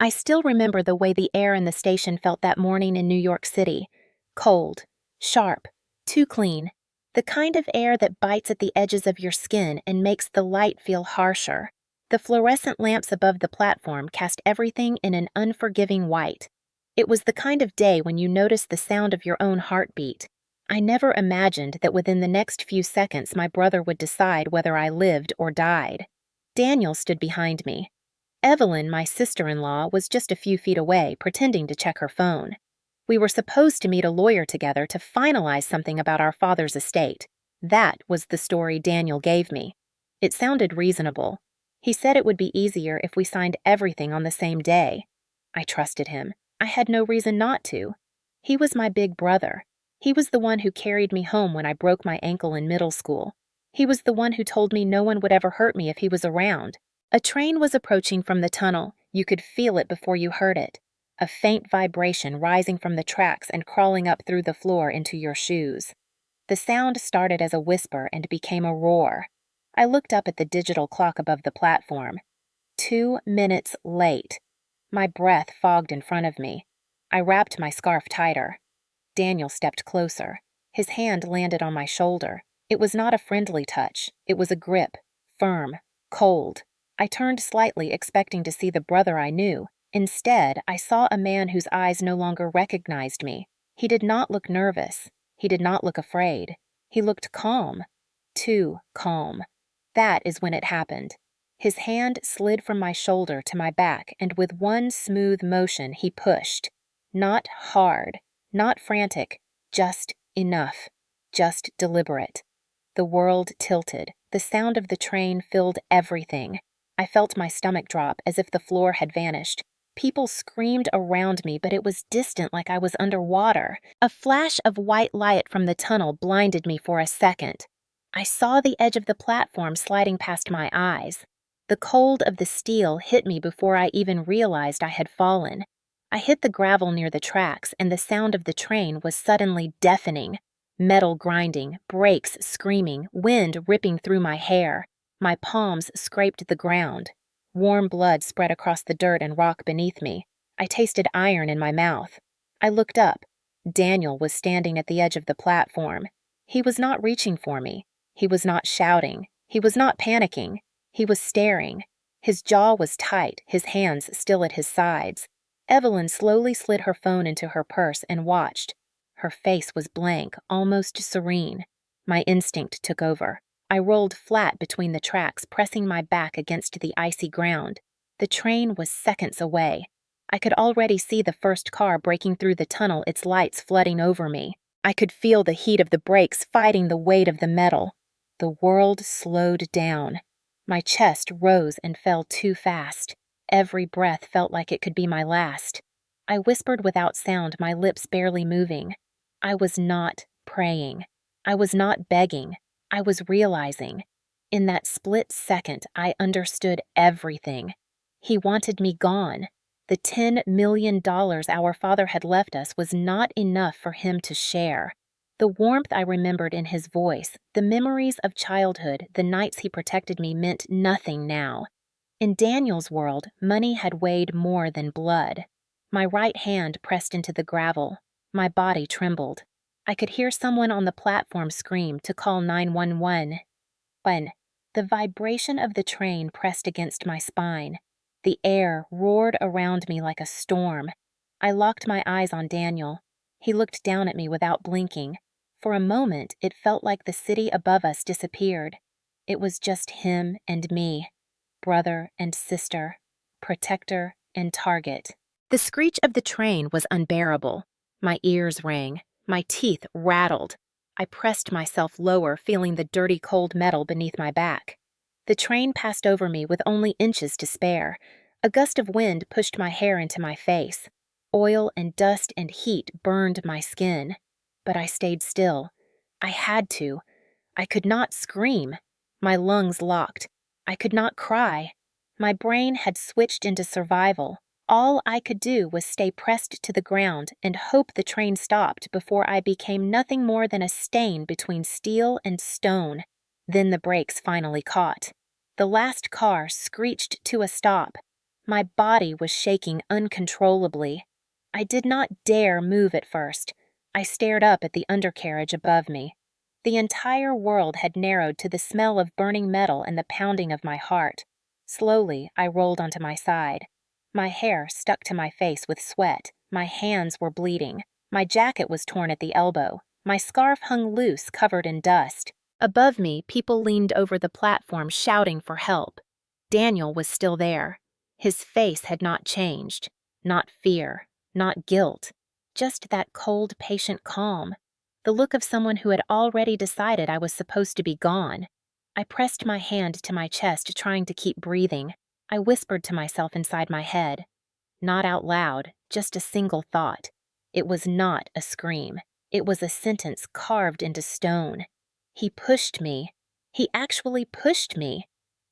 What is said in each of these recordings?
I still remember the way the air in the station felt that morning in New York City. Cold, sharp, too clean. The kind of air that bites at the edges of your skin and makes the light feel harsher. The fluorescent lamps above the platform cast everything in an unforgiving white. It was the kind of day when you notice the sound of your own heartbeat. I never imagined that within the next few seconds my brother would decide whether I lived or died. Daniel stood behind me. Evelyn, my sister-in-law, was just a few feet away, pretending to check her phone. We were supposed to meet a lawyer together to finalize something about our father's estate. That was the story Daniel gave me. It sounded reasonable. He said it would be easier if we signed everything on the same day. I trusted him. I had no reason not to. He was my big brother. He was the one who carried me home when I broke my ankle in middle school. He was the one who told me no one would ever hurt me if he was around. A train was approaching from the tunnel. You could feel it before you heard it. A faint vibration rising from the tracks and crawling up through the floor into your shoes. The sound started as a whisper and became a roar. I looked up at the digital clock above the platform. 2 minutes late. My breath fogged in front of me. I wrapped my scarf tighter. Daniel stepped closer. His hand landed on my shoulder. It was not a friendly touch. It was a grip, firm, cold. I turned slightly, expecting to see the brother I knew. Instead, I saw a man whose eyes no longer recognized me. He did not look nervous. He did not look afraid. He looked calm. Too calm. That is when it happened. His hand slid from my shoulder to my back, and with one smooth motion he pushed. Not hard, not frantic, just enough, just deliberate. The world tilted. The sound of the train filled everything. I felt my stomach drop as if the floor had vanished. People screamed around me, but it was distant, like I was underwater. A flash of white light from the tunnel blinded me for a second. I saw the edge of the platform sliding past my eyes. The cold of the steel hit me before I even realized I had fallen. I hit the gravel near the tracks, and the sound of the train was suddenly deafening. Metal grinding, brakes screaming, wind ripping through my hair. My palms scraped the ground. Warm blood spread across the dirt and rock beneath me. I tasted iron in my mouth. I looked up. Daniel was standing at the edge of the platform. He was not reaching for me. He was not shouting. He was not panicking. He was staring. His jaw was tight, his hands still at his sides. Evelyn slowly slid her phone into her purse and watched. Her face was blank, almost serene. My instinct took over. I rolled flat between the tracks, pressing my back against the icy ground. The train was seconds away. I could already see the first car breaking through the tunnel, its lights flooding over me. I could feel the heat of the brakes fighting the weight of the metal. The world slowed down. My chest rose and fell too fast. Every breath felt like it could be my last. I whispered without sound, my lips barely moving. I was not praying. I was not begging. I was realizing. In that split second, I understood everything. He wanted me gone. The $10 million our father had left us was not enough for him to share. The warmth I remembered in his voice, the memories of childhood, the nights he protected me meant nothing now. In Daniel's world, money had weighed more than blood. My right hand pressed into the gravel. My body trembled. I could hear someone on the platform scream to call 911. When the vibration of the train pressed against my spine, the air roared around me like a storm. I locked my eyes on Daniel. He looked down at me without blinking. For a moment, it felt like the city above us disappeared. It was just him and me, brother and sister, protector and target. The screech of the train was unbearable. My ears rang. My teeth rattled. I pressed myself lower, feeling the dirty cold metal beneath my back. The train passed over me with only inches to spare. A gust of wind pushed my hair into my face. Oil and dust and heat burned my skin. But I stayed still. I had to. I could not scream. My lungs locked. I could not cry. My brain had switched into survival. All I could do was stay pressed to the ground and hope the train stopped before I became nothing more than a stain between steel and stone. Then the brakes finally caught. The last car screeched to a stop. My body was shaking uncontrollably. I did not dare move at first. I stared up at the undercarriage above me. The entire world had narrowed to the smell of burning metal and the pounding of my heart. Slowly, I rolled onto my side. My hair stuck to my face with sweat. My hands were bleeding. My jacket was torn at the elbow. My scarf hung loose, covered in dust. Above me, people leaned over the platform shouting for help. Daniel was still there. His face had not changed. Not fear, not guilt. Just that cold, patient calm. The look of someone who had already decided I was supposed to be gone. I pressed my hand to my chest, trying to keep breathing. I whispered to myself inside my head. Not out loud, just a single thought. It was not a scream. It was a sentence carved into stone. He pushed me. He actually pushed me.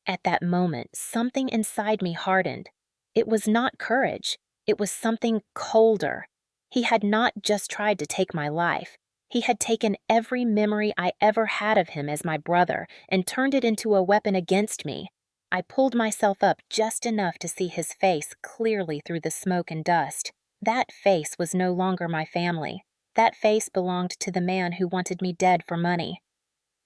At that moment, something inside me hardened. It was not courage. It was something colder. He had not just tried to take my life. He had taken every memory I ever had of him as my brother and turned it into a weapon against me. I pulled myself up just enough to see his face clearly through the smoke and dust. That face was no longer my family. That face belonged to the man who wanted me dead for money.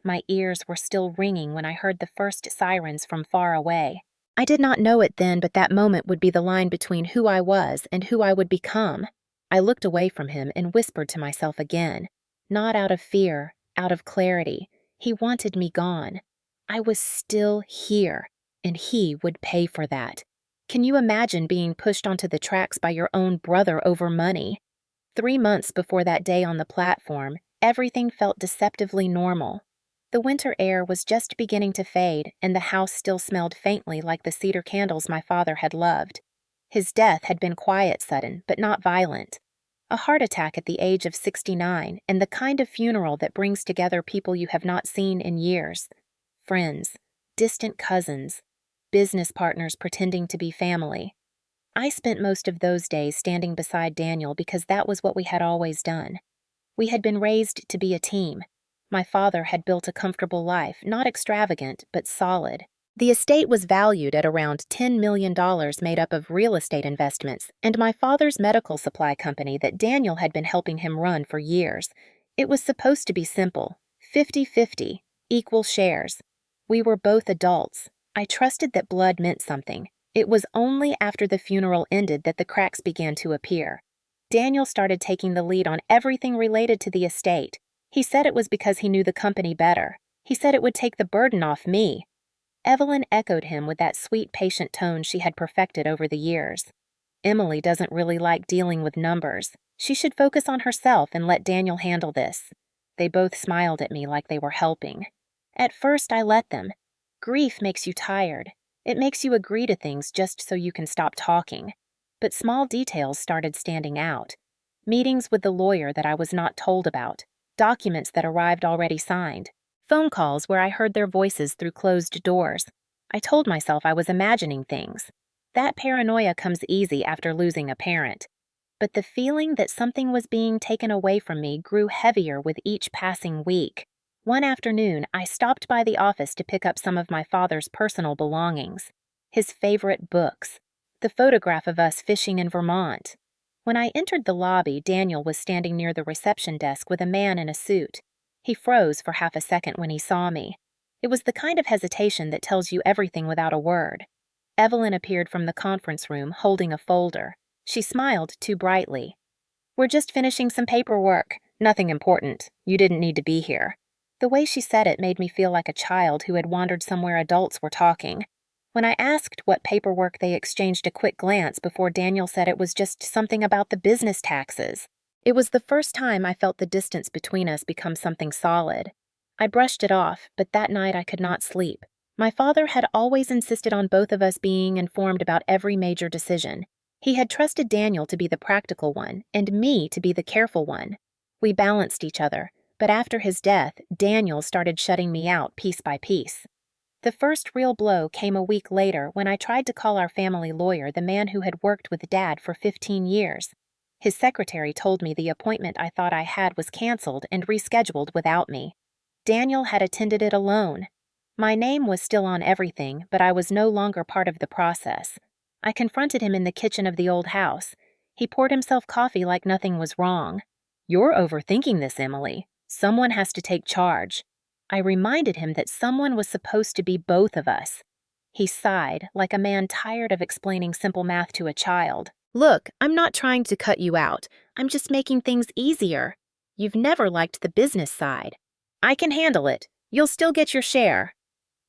My ears were still ringing when I heard the first sirens from far away. I did not know it then, but that moment would be the line between who I was and who I would become. I looked away from him and whispered to myself again. Not out of fear, out of clarity. He wanted me gone. I was still here, and he would pay for that. Can you imagine being pushed onto the tracks by your own brother over money? 3 months before that day on the platform, everything felt deceptively normal. The winter air was just beginning to fade, and the house still smelled faintly like the cedar candles my father had loved. His death had been quiet, sudden, but not violent. A heart attack at the age of 69, and the kind of funeral that brings together people you have not seen in years. Friends, distant cousins, business partners pretending to be family. I spent most of those days standing beside Daniel because that was what we had always done. We had been raised to be a team. My father had built a comfortable life, not extravagant, but solid. The estate was valued at around $10 million made up of real estate investments and my father's medical supply company that Daniel had been helping him run for years. It was supposed to be simple, 50-50, equal shares. We were both adults. I trusted that blood meant something. It was only after the funeral ended that the cracks began to appear. Daniel started taking the lead on everything related to the estate. He said it was because he knew the company better. He said it would take the burden off me. Evelyn echoed him with that sweet, patient tone she had perfected over the years. Emily doesn't really like dealing with numbers. She should focus on herself and let Daniel handle this. They both smiled at me like they were helping. At first, I let them. Grief makes you tired. It makes you agree to things just so you can stop talking. But small details started standing out. Meetings with the lawyer that I was not told about. Documents that arrived already signed. Phone calls where I heard their voices through closed doors. I told myself I was imagining things. That paranoia comes easy after losing a parent. But the feeling that something was being taken away from me grew heavier with each passing week. One afternoon, I stopped by the office to pick up some of my father's personal belongings. His favorite books. The photograph of us fishing in Vermont. When I entered the lobby, Daniel was standing near the reception desk with a man in a suit. He froze for half a second when he saw me. It was the kind of hesitation that tells you everything without a word. Evelyn appeared from the conference room, holding a folder. She smiled too brightly. "We're just finishing some paperwork. Nothing important. You didn't need to be here." The way she said it made me feel like a child who had wandered somewhere adults were talking. When I asked what paperwork, they exchanged a quick glance before Daniel said it was just something about the business taxes. It was the first time I felt the distance between us become something solid. I brushed it off, but that night I could not sleep. My father had always insisted on both of us being informed about every major decision. He had trusted Daniel to be the practical one, and me to be the careful one. We balanced each other, but after his death, Daniel started shutting me out piece by piece. The first real blow came a week later when I tried to call our family lawyer, the man who had worked with Dad for 15 years. His secretary told me the appointment I thought I had was canceled and rescheduled without me. Daniel had attended it alone. My name was still on everything, but I was no longer part of the process. I confronted him in the kitchen of the old house. He poured himself coffee like nothing was wrong. "You're overthinking this, Emily. Someone has to take charge." I reminded him that someone was supposed to be both of us. He sighed, like a man tired of explaining simple math to a child. "Look, I'm not trying to cut you out. I'm just making things easier. You've never liked the business side. I can handle it. You'll still get your share."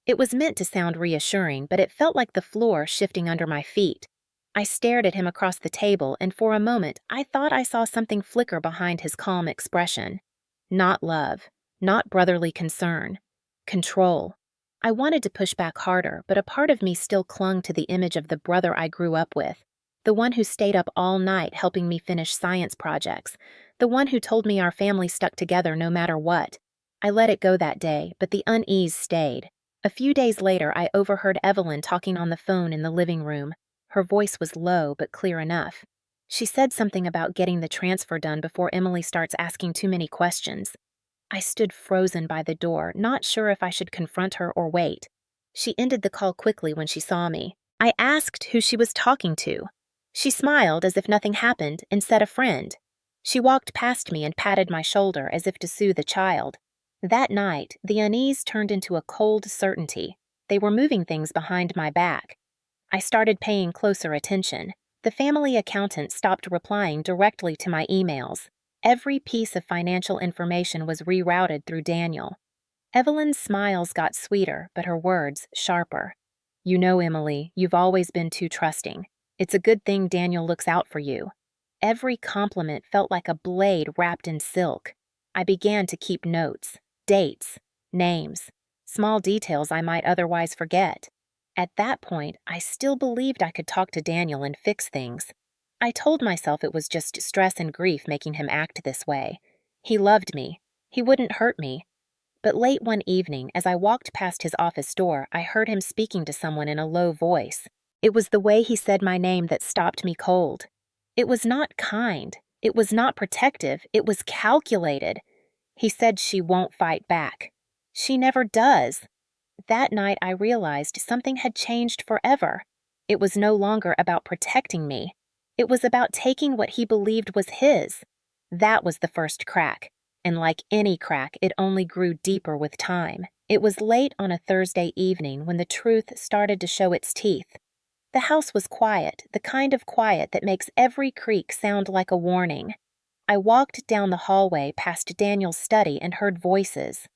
It was meant to sound reassuring, but it felt like the floor shifting under my feet. I stared at him across the table, and for a moment I thought I saw something flicker behind his calm expression. Not love, not brotherly concern. Control. I wanted to push back harder, but a part of me still clung to the image of the brother I grew up with. The one who stayed up all night helping me finish science projects. The one who told me our family stuck together no matter what. I let it go that day, but the unease stayed. A few days later, I overheard Evelyn talking on the phone in the living room. Her voice was low but clear enough. She said something about getting the transfer done before Emily starts asking too many questions. I stood frozen by the door, not sure if I should confront her or wait. She ended the call quickly when she saw me. I asked who she was talking to. She smiled as if nothing happened and said a friend. She walked past me and patted my shoulder as if to soothe a child. That night, the unease turned into a cold certainty. They were moving things behind my back. I started paying closer attention. The family accountant stopped replying directly to my emails. Every piece of financial information was rerouted through Daniel. Evelyn's smiles got sweeter, but her words sharper. "You know, Emily, you've always been too trusting. It's a good thing Daniel looks out for you." Every compliment felt like a blade wrapped in silk. I began to keep notes. Dates, names, small details I might otherwise forget. At that point, I still believed I could talk to Daniel and fix things. I told myself it was just stress and grief making him act this way. He loved me. He wouldn't hurt me. But late one evening, as I walked past his office door, I heard him speaking to someone in a low voice. It was the way he said my name that stopped me cold. It was not kind. It was not protective. It was calculated. He said she won't fight back. She never does. That night I realized something had changed forever. It was no longer about protecting me. It was about taking what he believed was his. That was the first crack, and like any crack, it only grew deeper with time. It was late on a Thursday evening when the truth started to show its teeth. The house was quiet, the kind of quiet that makes every creak sound like a warning. I walked down the hallway past Daniel's study and heard voices.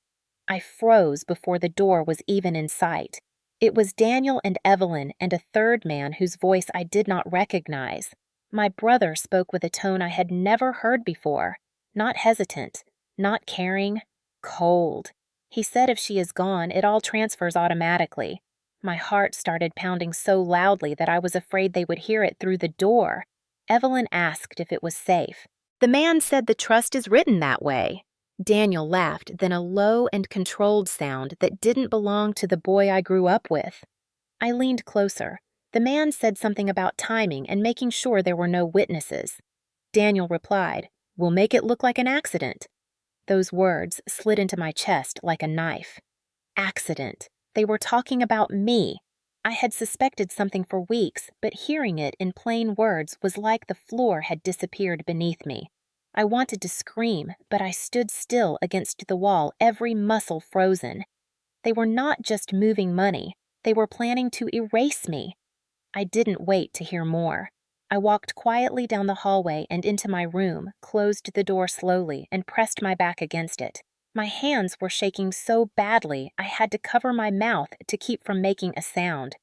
I froze before the door was even in sight. It was Daniel and Evelyn and a third man whose voice I did not recognize. My brother spoke with a tone I had never heard before. Not hesitant, not caring, cold. He said if she is gone, it all transfers automatically. My heart started pounding so loudly that I was afraid they would hear it through the door. Evelyn asked if it was safe. "The man said the trust is written that way." Daniel laughed, then a low and controlled sound that didn't belong to the boy I grew up with. I leaned closer. The man said something about timing and making sure there were no witnesses. Daniel replied, "We'll make it look like an accident." Those words slid into my chest like a knife. Accident. They were talking about me. I had suspected something for weeks, but hearing it in plain words was like the floor had disappeared beneath me. I wanted to scream, but I stood still against the wall, every muscle frozen. They were not just moving money. They were planning to erase me. I didn't wait to hear more. I walked quietly down the hallway and into my room, closed the door slowly, and pressed my back against it. My hands were shaking so badly I had to cover my mouth to keep from making a sound.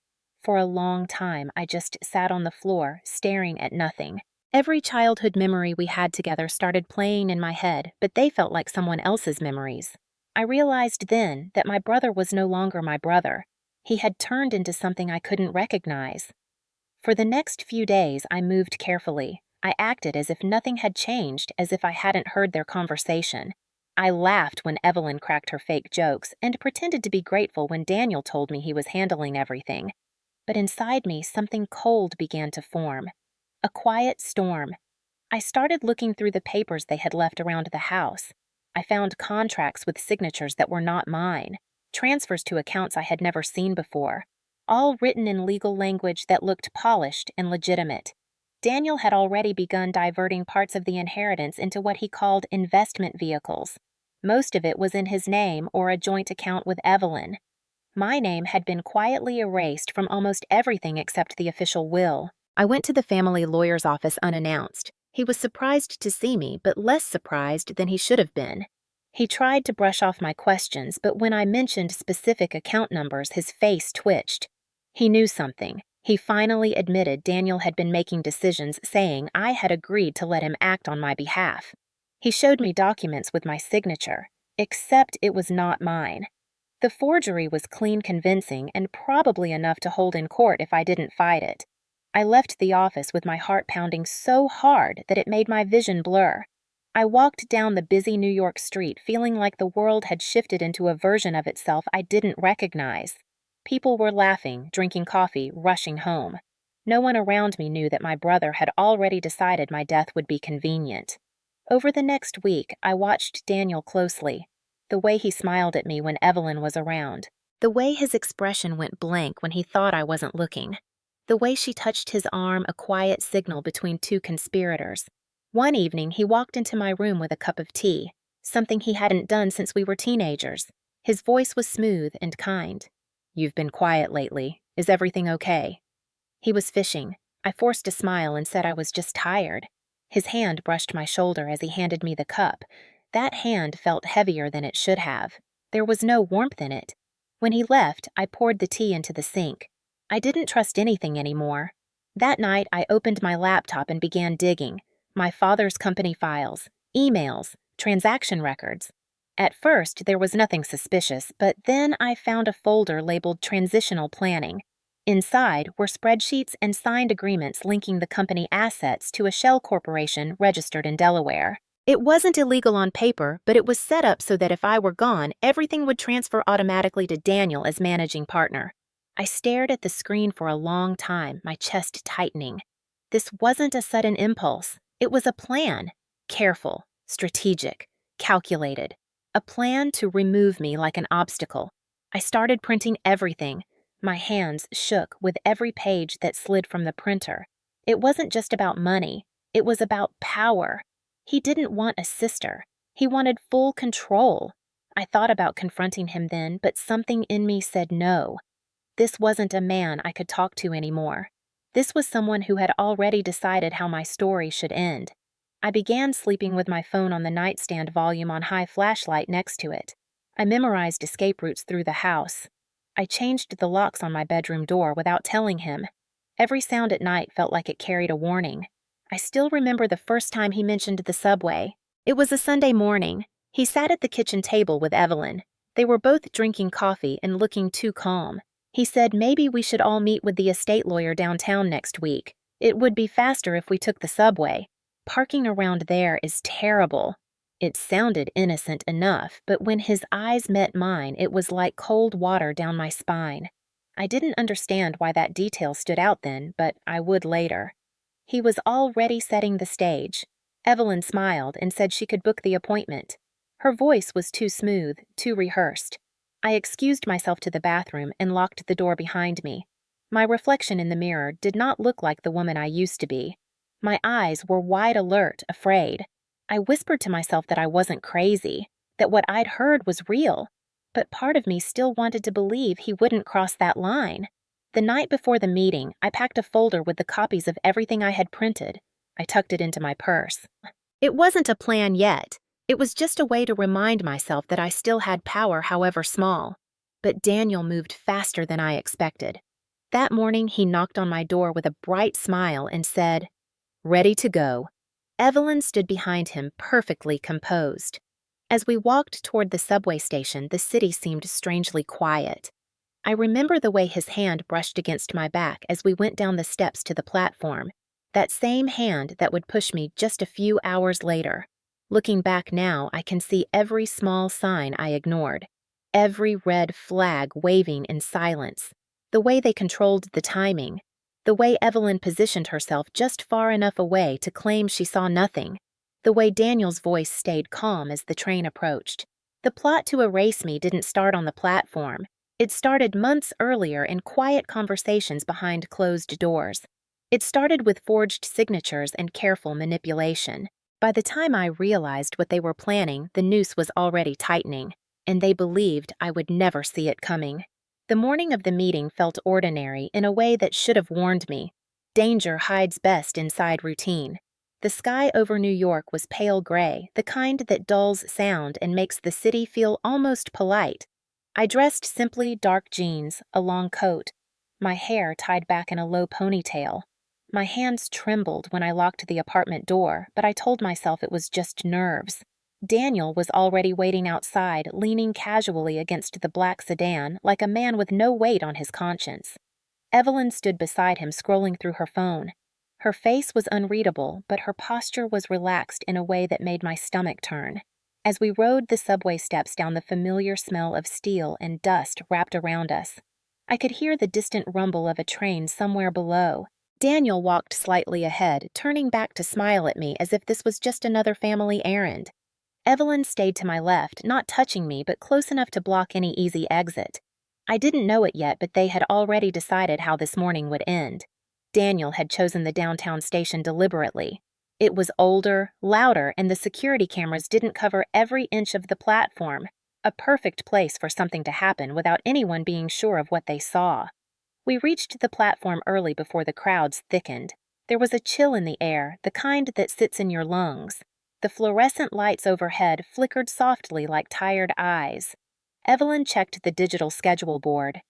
For a long time, I just sat on the floor, staring at nothing. Every childhood memory we had together started playing in my head, but they felt like someone else's memories. I realized then that my brother was no longer my brother. He had turned into something I couldn't recognize. For the next few days, I moved carefully. I acted as if nothing had changed, as if I hadn't heard their conversation. I laughed when Evelyn cracked her fake jokes and pretended to be grateful when Daniel told me he was handling everything. But inside me, something cold began to form. A quiet storm. I started looking through the papers they had left around the house. I found contracts with signatures that were not mine, transfers to accounts I had never seen before. all written in legal language that looked polished and legitimate. Daniel had already begun diverting parts of the inheritance into what he called investment vehicles. Most of it was in his name or a joint account with Evelyn. My name had been quietly erased from almost everything except the official will. I went to the family lawyer's office unannounced. He was surprised to see me, but less surprised than he should have been. He tried to brush off my questions, but when I mentioned specific account numbers, his face twitched. He knew something. He finally admitted Daniel had been making decisions, saying I had agreed to let him act on my behalf. He showed me documents with my signature, except it was not mine. The forgery was clean convincing and probably enough to hold in court if I didn't fight it. I left the office with my heart pounding so hard that it made my vision blur. I walked down the busy New York street feeling like the world had shifted into a version of itself I didn't recognize. People were laughing, drinking coffee, rushing home. No one around me knew that my brother had already decided my death would be convenient. Over the next week, I watched Daniel closely. The way he smiled at me when Evelyn was around. The way his expression went blank when he thought I wasn't looking. The way she touched his arm, a quiet signal between two conspirators. One evening, he walked into my room with a cup of tea, something he hadn't done since we were teenagers. His voice was smooth and kind. "You've been quiet lately. Is everything okay?" He was fishing. I forced a smile and said I was just tired. His hand brushed my shoulder as he handed me the cup. That hand felt heavier than it should have. There was no warmth in it. When he left, I poured the tea into the sink. I didn't trust anything anymore. That night, I opened my laptop and began digging. My father's company files, emails, transaction records. At first, there was nothing suspicious, but then I found a folder labeled Transitional Planning. Inside were spreadsheets and signed agreements linking the company assets to a shell corporation registered in Delaware. It wasn't illegal on paper, but it was set up so that if I were gone, everything would transfer automatically to Daniel as managing partner. I stared at the screen for a long time, my chest tightening. This wasn't a sudden impulse. It was a plan. Careful, strategic, calculated. A plan to remove me like an obstacle. I started printing everything. My hands shook with every page that slid from the printer. It wasn't just about money. It was about power. He didn't want a sister. He wanted full control. I thought about confronting him then, but something in me said no. This wasn't a man I could talk to anymore. This was someone who had already decided how my story should end. I began sleeping with my phone on the nightstand volume on high flashlight next to it. I memorized escape routes through the house. I changed the locks on my bedroom door without telling him. Every sound at night felt like it carried a warning. I still remember the first time he mentioned the subway. It was a Sunday morning. He sat at the kitchen table with Evelyn. They were both drinking coffee and looking too calm. He said maybe we should all meet with the estate lawyer downtown next week. It would be faster if we took the subway. Parking around there is terrible. It sounded innocent enough, but when his eyes met mine, it was like cold water down my spine. I didn't understand why that detail stood out then, but I would later. He was already setting the stage. Evelyn smiled and said she could book the appointment. Her voice was too smooth, too rehearsed. I excused myself to the bathroom and locked the door behind me. My reflection in the mirror did not look like the woman I used to be. My eyes were wide alert, afraid. I whispered to myself that I wasn't crazy, that what I'd heard was real, but part of me still wanted to believe he wouldn't cross that line. The night before the meeting, I packed a folder with the copies of everything I had printed. I tucked it into my purse. It wasn't a plan yet. It was just a way to remind myself that I still had power, however small. But Daniel moved faster than I expected. That morning, he knocked on my door with a bright smile and said, "Ready to go." Evelyn stood behind him, perfectly composed. As we walked toward the subway station, the city seemed strangely quiet. I remember the way his hand brushed against my back as we went down the steps to the platform, that same hand that would push me just a few hours later. Looking back now, I can see every small sign I ignored, every red flag waving in silence, the way they controlled the timing, the way Evelyn positioned herself just far enough away to claim she saw nothing, the way Daniel's voice stayed calm as the train approached. The plot to erase me didn't start on the platform. It started months earlier in quiet conversations behind closed doors. It started with forged signatures and careful manipulation. By the time I realized what they were planning, the noose was already tightening, and they believed I would never see it coming. The morning of the meeting felt ordinary in a way that should have warned me. Danger hides best inside routine. The sky over New York was pale gray, the kind that dulls sound and makes the city feel almost polite. I dressed simply dark jeans, a long coat, my hair tied back in a low ponytail. My hands trembled when I locked the apartment door, but I told myself it was just nerves. Daniel was already waiting outside, leaning casually against the black sedan like a man with no weight on his conscience. Evelyn stood beside him, scrolling through her phone. Her face was unreadable, but her posture was relaxed in a way that made my stomach turn. As we rode the subway steps down, the familiar smell of steel and dust wrapped around us. I could hear the distant rumble of a train somewhere below. Daniel walked slightly ahead, turning back to smile at me as if this was just another family errand. Evelyn stayed to my left, not touching me, but close enough to block any easy exit. I didn't know it yet, but they had already decided how this morning would end. Daniel had chosen the downtown station deliberately. It was older, louder, and the security cameras didn't cover every inch of the platform. A perfect place for something to happen without anyone being sure of what they saw. We reached the platform early before the crowds thickened. There was a chill in the air, the kind that sits in your lungs. The fluorescent lights overhead flickered softly like tired eyes. Evelyn checked the digital schedule board.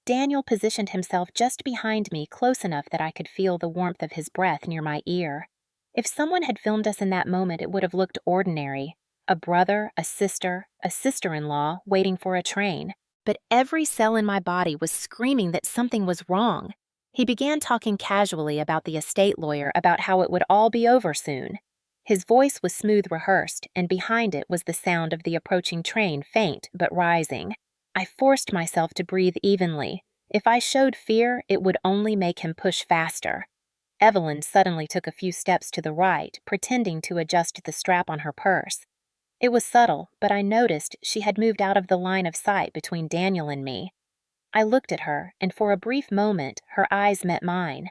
Daniel positioned himself just behind me, close enough that I could feel the warmth of his breath near my ear. If someone had filmed us in that moment, it would have looked ordinary. A brother, a sister-in-law waiting for a train. But every cell in my body was screaming that something was wrong. He began talking casually about the estate lawyer, about how it would all be over soon. His voice was smooth rehearsed, and behind it was the sound of the approaching train, faint but rising. I forced myself to breathe evenly. If I showed fear, it would only make him push faster. Evelyn suddenly took a few steps to the right, pretending to adjust the strap on her purse. It was subtle, but I noticed she had moved out of the line of sight between Daniel and me. I looked at her, and for a brief moment, her eyes met mine.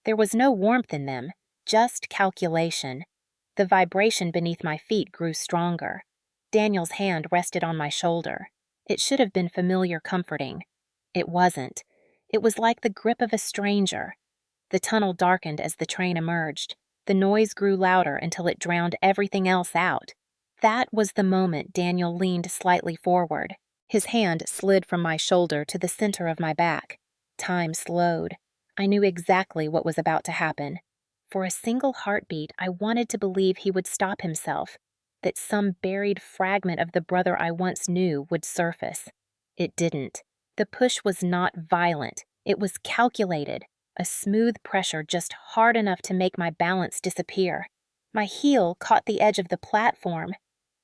There was no warmth in them, just calculation. The vibration beneath my feet grew stronger. Daniel's hand rested on my shoulder. It should have been familiar, comforting. It wasn't. It was like the grip of a stranger. The tunnel darkened as the train emerged. The noise grew louder until it drowned everything else out. That was the moment Daniel leaned slightly forward. His hand slid from my shoulder to the center of my back. Time slowed. I knew exactly what was about to happen. For a single heartbeat, I wanted to believe he would stop himself, that some buried fragment of the brother I once knew would surface. It didn't. The push was not violent. It was calculated, a smooth pressure just hard enough to make my balance disappear. My heel caught the edge of the platform.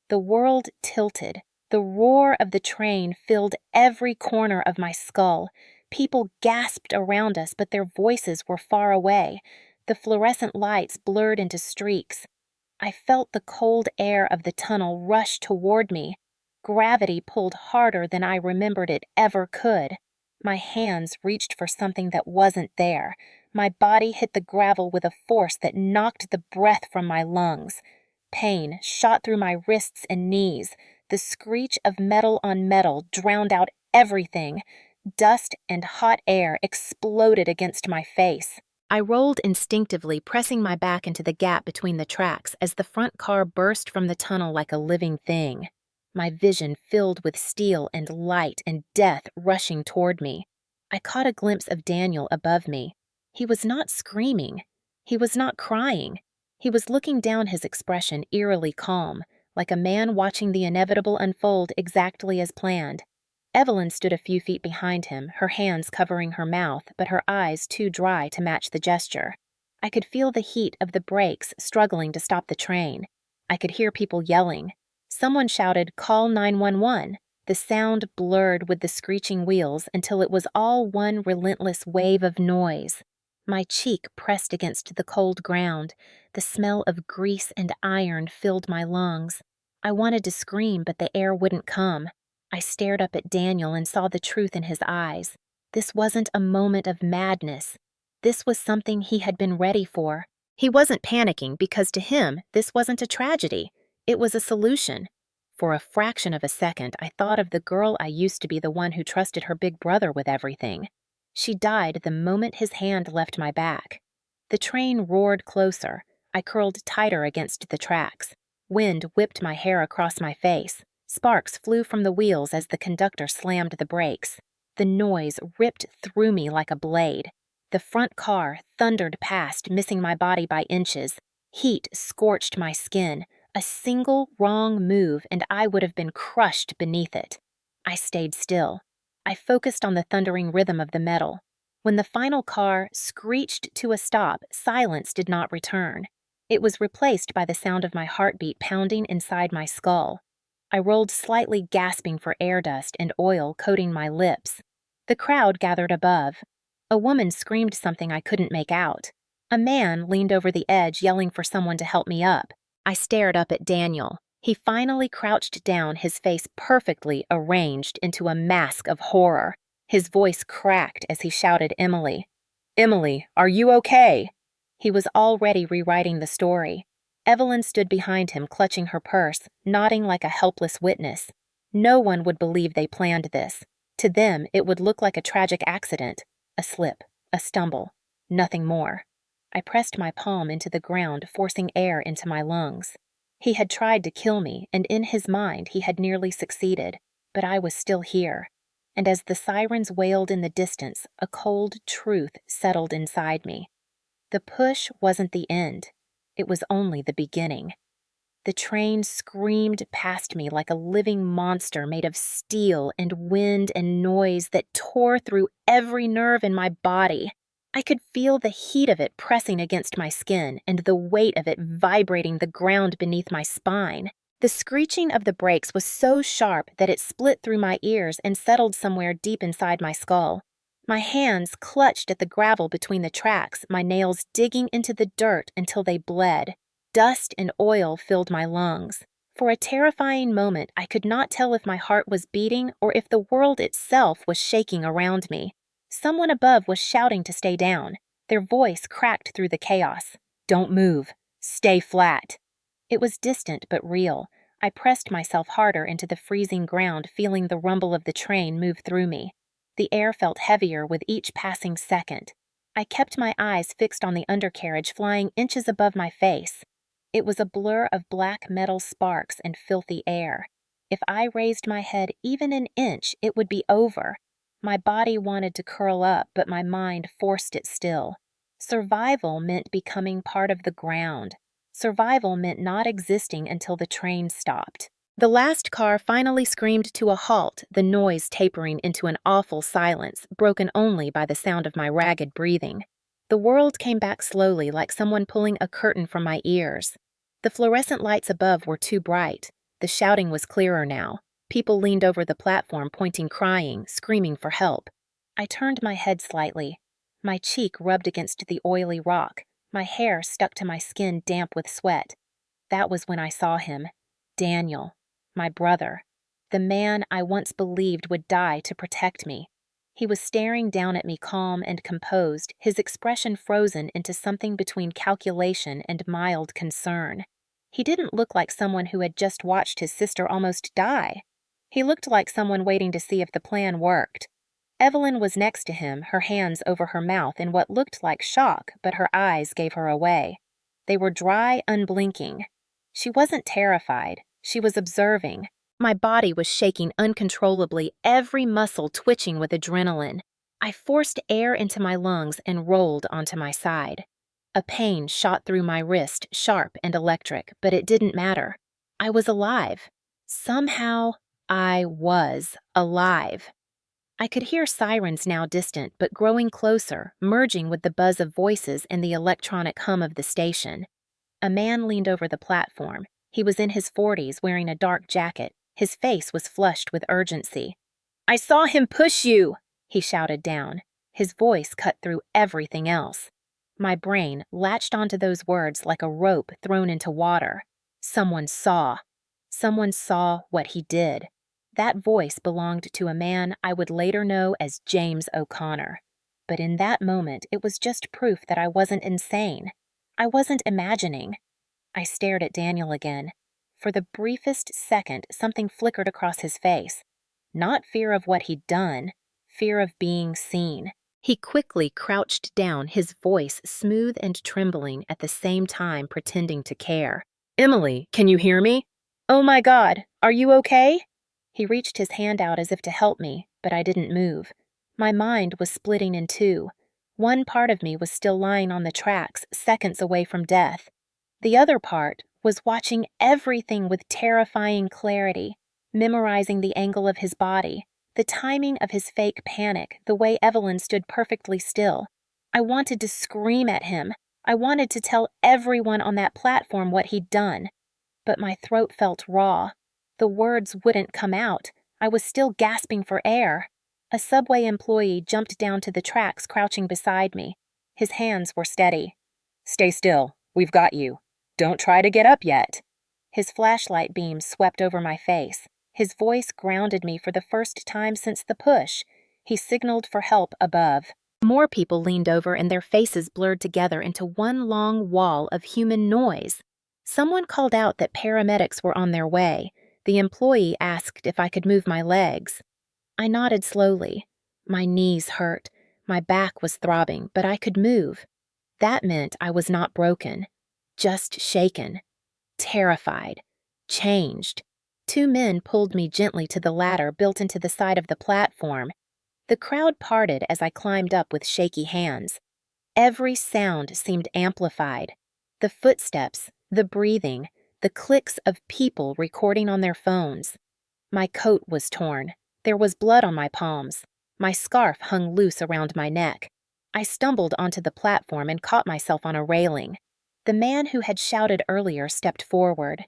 The world tilted. The roar of the train filled every corner of my skull. People gasped around us, but their voices were far away. The fluorescent lights blurred into streaks. I felt the cold air of the tunnel rush toward me. Gravity pulled harder than I remembered it ever could. My hands reached for something that wasn't there. My body hit the gravel with a force that knocked the breath from my lungs. Pain shot through my wrists and knees. The screech of metal on metal drowned out everything. Dust and hot air exploded against my face. I rolled instinctively, pressing my back into the gap between the tracks as the front car burst from the tunnel like a living thing. My vision filled with steel and light and death rushing toward me. I caught a glimpse of Daniel above me. He was not screaming. He was not crying. He was looking down, his expression eerily calm, like a man watching the inevitable unfold exactly as planned. Evelyn stood a few feet behind him, her hands covering her mouth, but her eyes too dry to match the gesture. I could feel the heat of the brakes struggling to stop the train. I could hear people yelling. Someone shouted, "Call 911." The sound blurred with the screeching wheels until it was all one relentless wave of noise. My cheek pressed against the cold ground. The smell of grease and iron filled my lungs. I wanted to scream, but the air wouldn't come. I stared up at Daniel and saw the truth in his eyes. This wasn't a moment of madness. This was something he had been ready for. He wasn't panicking because to him, this wasn't a tragedy. It was a solution. For a fraction of a second, I thought of the girl I used to be, the one who trusted her big brother with everything. She died the moment his hand left my back. The train roared closer. I curled tighter against the tracks. Wind whipped my hair across my face. Sparks flew from the wheels as the conductor slammed the brakes. The noise ripped through me like a blade. The front car thundered past, missing my body by inches. Heat scorched my skin. A single wrong move and I would have been crushed beneath it. I stayed still. I focused on the thundering rhythm of the metal. When the final car screeched to a stop, silence did not return. It was replaced by the sound of my heartbeat pounding inside my skull. I rolled slightly, gasping for air dust and oil coating my lips. The crowd gathered above. A woman screamed something I couldn't make out. A man leaned over the edge, yelling for someone to help me up. I stared up at Daniel. He finally crouched down, his face perfectly arranged into a mask of horror. His voice cracked as he shouted, "Emily. Emily, are you okay?" He was already rewriting the story. Evelyn stood behind him, clutching her purse, nodding like a helpless witness. No one would believe they planned this. To them, it would look like a tragic accident. A slip, a stumble, nothing more. I pressed my palm into the ground, forcing air into my lungs. He had tried to kill me, and in his mind he had nearly succeeded, but I was still here. And as the sirens wailed in the distance, a cold truth settled inside me. The push wasn't the end. It was only the beginning. The train screamed past me like a living monster made of steel and wind and noise that tore through every nerve in my body. I could feel the heat of it pressing against my skin and the weight of it vibrating the ground beneath my spine. The screeching of the brakes was so sharp that it split through my ears and settled somewhere deep inside my skull. My hands clutched at the gravel between the tracks, my nails digging into the dirt until they bled. Dust and oil filled my lungs. For a terrifying moment, I could not tell if my heart was beating or if the world itself was shaking around me. Someone above was shouting to stay down. Their voice cracked through the chaos. "Don't move. Stay flat." It was distant but real. I pressed myself harder into the freezing ground, feeling the rumble of the train move through me. The air felt heavier with each passing second. I kept my eyes fixed on the undercarriage flying inches above my face. It was a blur of black metal sparks and filthy air. If I raised my head even an inch, it would be over. My body wanted to curl up, but my mind forced it still. Survival meant becoming part of the ground. Survival meant not existing until the train stopped. The last car finally screamed to a halt, the noise tapering into an awful silence, broken only by the sound of my ragged breathing. The world came back slowly, like someone pulling a curtain from my ears. The fluorescent lights above were too bright. The shouting was clearer now. People leaned over the platform, pointing, crying, screaming for help. I turned my head slightly. My cheek rubbed against the oily rock. My hair stuck to my skin, damp with sweat. That was when I saw him. Daniel, my brother. The man I once believed would die to protect me. He was staring down at me, calm and composed, his expression frozen into something between calculation and mild concern. He didn't look like someone who had just watched his sister almost die. He looked like someone waiting to see if the plan worked. Evelyn was next to him, her hands over her mouth in what looked like shock, but her eyes gave her away. They were dry, unblinking. She wasn't terrified. She was observing. My body was shaking uncontrollably, every muscle twitching with adrenaline. I forced air into my lungs and rolled onto my side. A pain shot through my wrist, sharp and electric, but it didn't matter. I was alive. Somehow, I was alive. I could hear sirens now distant, but growing closer, merging with the buzz of voices and the electronic hum of the station. A man leaned over the platform. He was in his 40s, wearing a dark jacket. His face was flushed with urgency. "I saw him push you!" he shouted down. His voice cut through everything else. My brain latched onto those words like a rope thrown into water. Someone saw. Someone saw what he did. That voice belonged to a man I would later know as James O'Connor. But in that moment, it was just proof that I wasn't insane. I wasn't imagining. I stared at Daniel again. For the briefest second, something flickered across his face. Not fear of what he'd done, fear of being seen. He quickly crouched down, his voice smooth and trembling at the same time pretending to care. "Emily, can you hear me?" "Oh my God, are you okay?" He reached his hand out as if to help me, but I didn't move. My mind was splitting in two. One part of me was still lying on the tracks, seconds away from death. The other part was watching everything with terrifying clarity, memorizing the angle of his body, the timing of his fake panic, the way Evelyn stood perfectly still. I wanted to scream at him. I wanted to tell everyone on that platform what he'd done. But my throat felt raw. The words wouldn't come out. I was still gasping for air. A subway employee jumped down to the tracks, crouching beside me. His hands were steady. "Stay still. We've got you. Don't try to get up yet." His flashlight beam swept over my face. His voice grounded me for the first time since the push. He signaled for help above. More people leaned over and their faces blurred together into one long wall of human noise. Someone called out that paramedics were on their way. The employee asked if I could move my legs. I nodded slowly. My knees hurt. My back was throbbing, but I could move. That meant I was not broken, just shaken, terrified, changed. Two men pulled me gently to the ladder built into the side of the platform. The crowd parted as I climbed up with shaky hands. Every sound seemed amplified. The footsteps, the breathing, the clicks of people recording on their phones. My coat was torn. There was blood on my palms. My scarf hung loose around my neck. I stumbled onto the platform and caught myself on a railing. The man who had shouted earlier stepped forward.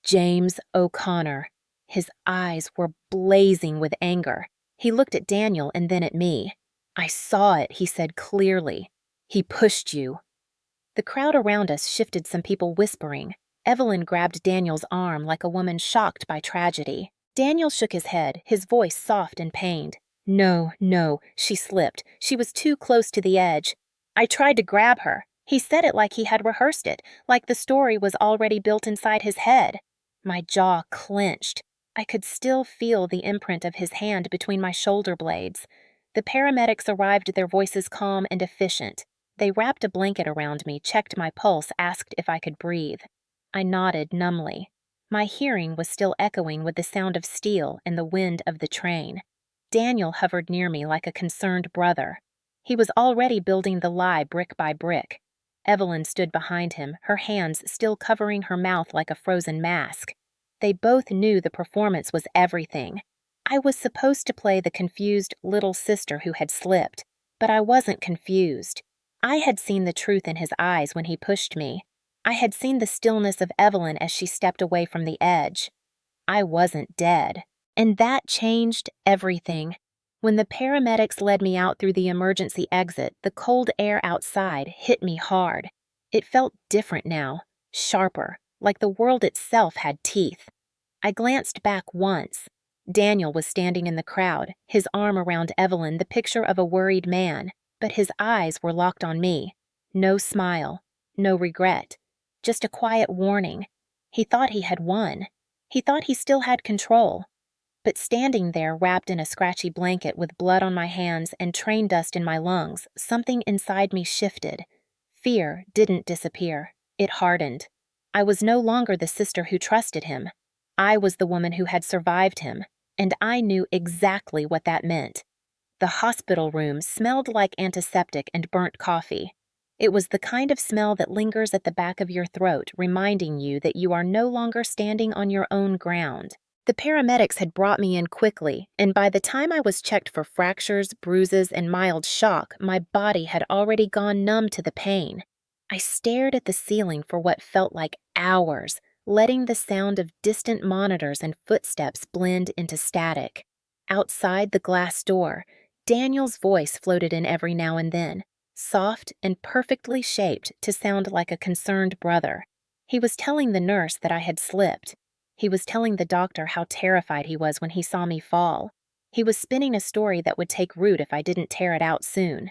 James O'Connor. His eyes were blazing with anger. He looked at Daniel and then at me. "I saw it," he said clearly. "He pushed you." The crowd around us shifted, some people whispering. Evelyn grabbed Daniel's arm like a woman shocked by tragedy. Daniel shook his head, his voice soft and pained. "No, no," she slipped. She was too close to the edge. "I tried to grab her." He said it like he had rehearsed it, like the story was already built inside his head. My jaw clenched. I could still feel the imprint of his hand between my shoulder blades. The paramedics arrived, their voices calm and efficient. They wrapped a blanket around me, checked my pulse, asked if I could breathe. I nodded numbly. My hearing was still echoing with the sound of steel and the wind of the train. Daniel hovered near me like a concerned brother. He was already building the lie brick by brick. Evelyn stood behind him, her hands still covering her mouth like a frozen mask. They both knew the performance was everything. I was supposed to play the confused little sister who had slipped, but I wasn't confused. I had seen the truth in his eyes when he pushed me. I had seen the stillness of Evelyn as she stepped away from the edge. I wasn't dead. And that changed everything. When the paramedics led me out through the emergency exit, the cold air outside hit me hard. It felt different now, sharper, like the world itself had teeth. I glanced back once. Daniel was standing in the crowd, his arm around Evelyn, the picture of a worried man, but his eyes were locked on me. No smile, no regret, just a quiet warning. He thought he had won. He thought he still had control. But standing there, wrapped in a scratchy blanket with blood on my hands and train dust in my lungs, something inside me shifted. Fear didn't disappear. It hardened. I was no longer the sister who trusted him. I was the woman who had survived him, and I knew exactly what that meant. The hospital room smelled like antiseptic and burnt coffee. It was the kind of smell that lingers at the back of your throat, reminding you that you are no longer standing on your own ground. The paramedics had brought me in quickly, and by the time I was checked for fractures, bruises, and mild shock, my body had already gone numb to the pain. I stared at the ceiling for what felt like hours, letting the sound of distant monitors and footsteps blend into static. Outside the glass door, Daniel's voice floated in every now and then, soft and perfectly shaped to sound like a concerned brother. He was telling the nurse that I had slipped. He was telling the doctor how terrified he was when he saw me fall. He was spinning a story that would take root if I didn't tear it out soon.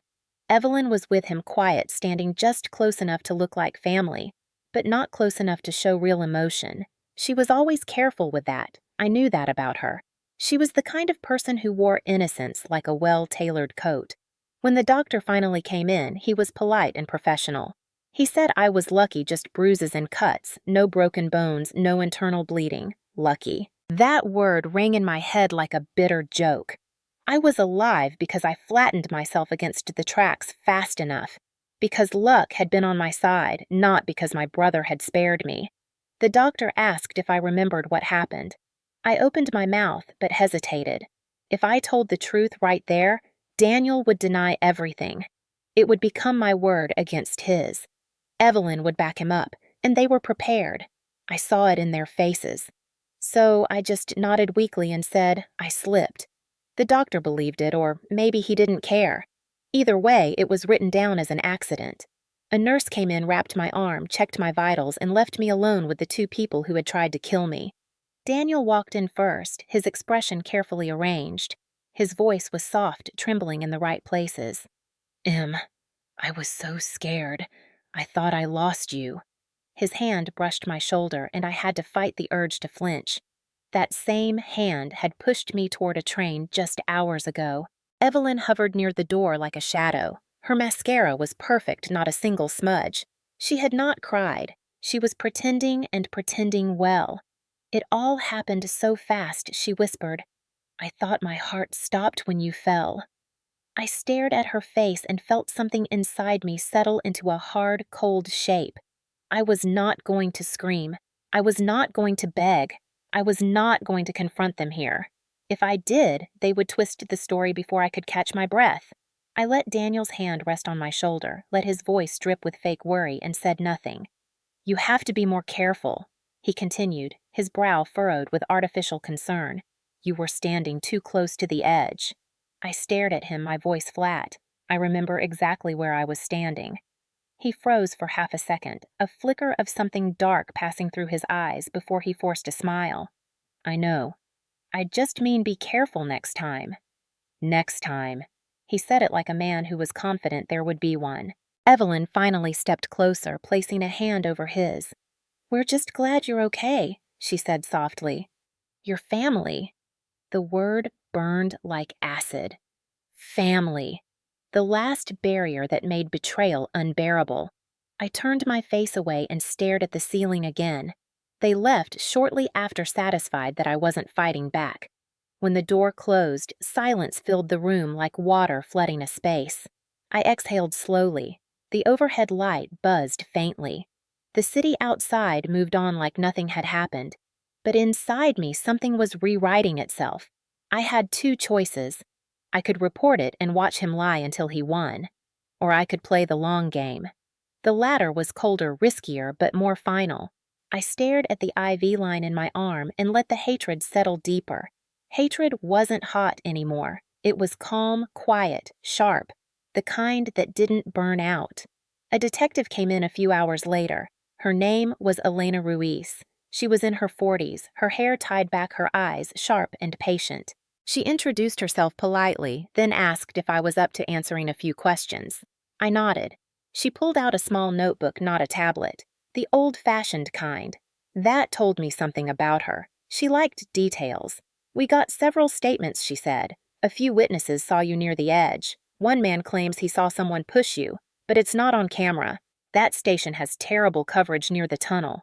Evelyn was with him, quiet, standing just close enough to look like family, but not close enough to show real emotion. She was always careful with that. I knew that about her. She was the kind of person who wore innocence like a well-tailored coat. When the doctor finally came in, he was polite and professional. He said I was lucky, just bruises and cuts, no broken bones, no internal bleeding. Lucky. That word rang in my head like a bitter joke. I was alive because I flattened myself against the tracks fast enough, because luck had been on my side, not because my brother had spared me. The doctor asked if I remembered what happened. I opened my mouth but hesitated. If I told the truth right there, Daniel would deny everything. It would become my word against his. Evelyn would back him up, and they were prepared. I saw it in their faces. So I just nodded weakly and said, I slipped. The doctor believed it, or maybe he didn't care. Either way, it was written down as an accident. A nurse came in, wrapped my arm, checked my vitals, and left me alone with the two people who had tried to kill me. Daniel walked in first, his expression carefully arranged. His voice was soft, trembling in the right places. I was so scared. I thought I lost you. His hand brushed my shoulder, and I had to fight the urge to flinch. That same hand had pushed me toward a train just hours ago. Evelyn hovered near the door like a shadow. Her mascara was perfect, not a single smudge. She had not cried. She was pretending and pretending well. It all happened so fast, she whispered. I thought my heart stopped when you fell. I stared at her face and felt something inside me settle into a hard, cold shape. I was not going to scream. I was not going to beg. I was not going to confront them here. If I did, they would twist the story before I could catch my breath. I let Daniel's hand rest on my shoulder, let his voice drip with fake worry, and said nothing. You have to be more careful, he continued, his brow furrowed with artificial concern. You were standing too close to the edge. I stared at him, my voice flat. I remember exactly where I was standing. He froze for half a second, a flicker of something dark passing through his eyes before he forced a smile. I know. I just mean be careful next time. Next time. He said it like a man who was confident there would be one. Evelyn finally stepped closer, placing a hand over his. We're just glad you're okay, she said softly. Your family. The word burned like acid. Family. The last barrier that made betrayal unbearable. I turned my face away and stared at the ceiling again. They left shortly after, satisfied that I wasn't fighting back. When the door closed, silence filled the room like water flooding a space. I exhaled slowly. The overhead light buzzed faintly. The city outside moved on like nothing had happened. But inside me, something was rewriting itself. I had two choices. I could report it and watch him lie until he won, or I could play the long game. The latter was colder, riskier, but more final. I stared at the IV line in my arm and let the hatred settle deeper. Hatred wasn't hot anymore. It was calm, quiet, sharp, the kind that didn't burn out. A detective came in a few hours later. Her name was Elena Ruiz. She was in her 40s, her hair tied back, her eyes sharp and patient. She introduced herself politely, then asked if I was up to answering a few questions. I nodded. She pulled out a small notebook, not a tablet, the old-fashioned kind. That told me something about her. She liked details. We got several statements, she said. A few witnesses saw you near the edge. One man claims he saw someone push you, but it's not on camera. That station has terrible coverage near the tunnel.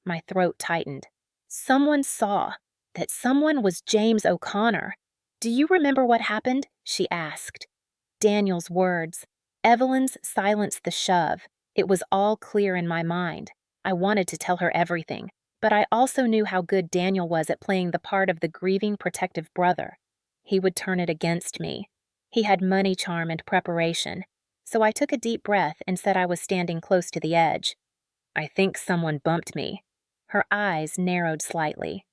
My throat tightened. Someone saw. That someone was James O'Connor. Do you remember what happened? She asked. Daniel's words. Evelyn's silenced the shove. It was all clear in my mind. I wanted to tell her everything, but I also knew how good Daniel was at playing the part of the grieving, protective brother. He would turn it against me. He had money charm and preparation. So I took a deep breath and said I was standing close to the edge. I think someone bumped me. Her eyes narrowed slightly.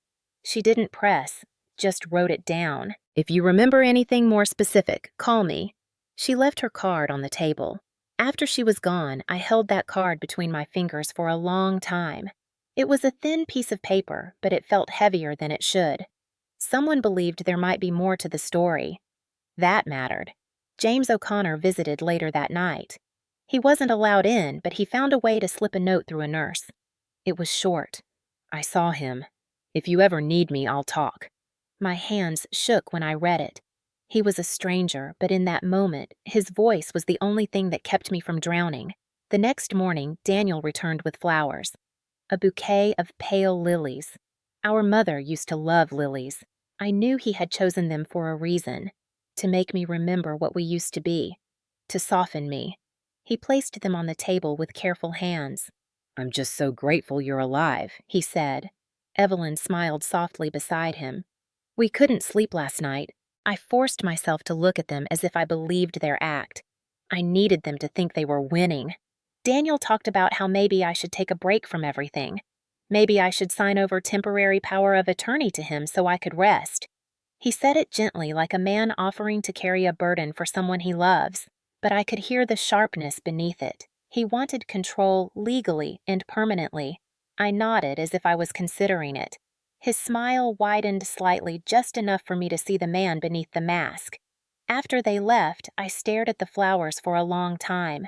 She didn't press, just wrote it down. If you remember anything more specific, call me. She left her card on the table. After she was gone, I held that card between my fingers for a long time. It was a thin piece of paper, but it felt heavier than it should. Someone believed there might be more to the story. That mattered. James O'Connor visited later that night. He wasn't allowed in, but he found a way to slip a note through a nurse. It was short. I saw him. If you ever need me, I'll talk. My hands shook when I read it. He was a stranger, but in that moment, his voice was the only thing that kept me from drowning. The next morning, Daniel returned with flowers. A bouquet of pale lilies. Our mother used to love lilies. I knew he had chosen them for a reason. To make me remember what we used to be. To soften me. He placed them on the table with careful hands. I'm just so grateful you're alive, he said. Evelyn smiled softly beside him. We couldn't sleep last night. I forced myself to look at them as if I believed their act. I needed them to think they were winning. Daniel talked about how maybe I should take a break from everything. Maybe I should sign over temporary power of attorney to him so I could rest. He said it gently, like a man offering to carry a burden for someone he loves, but I could hear the sharpness beneath it. He wanted control legally and permanently. I nodded as if I was considering it. His smile widened slightly, just enough for me to see the man beneath the mask. After they left, I stared at the flowers for a long time.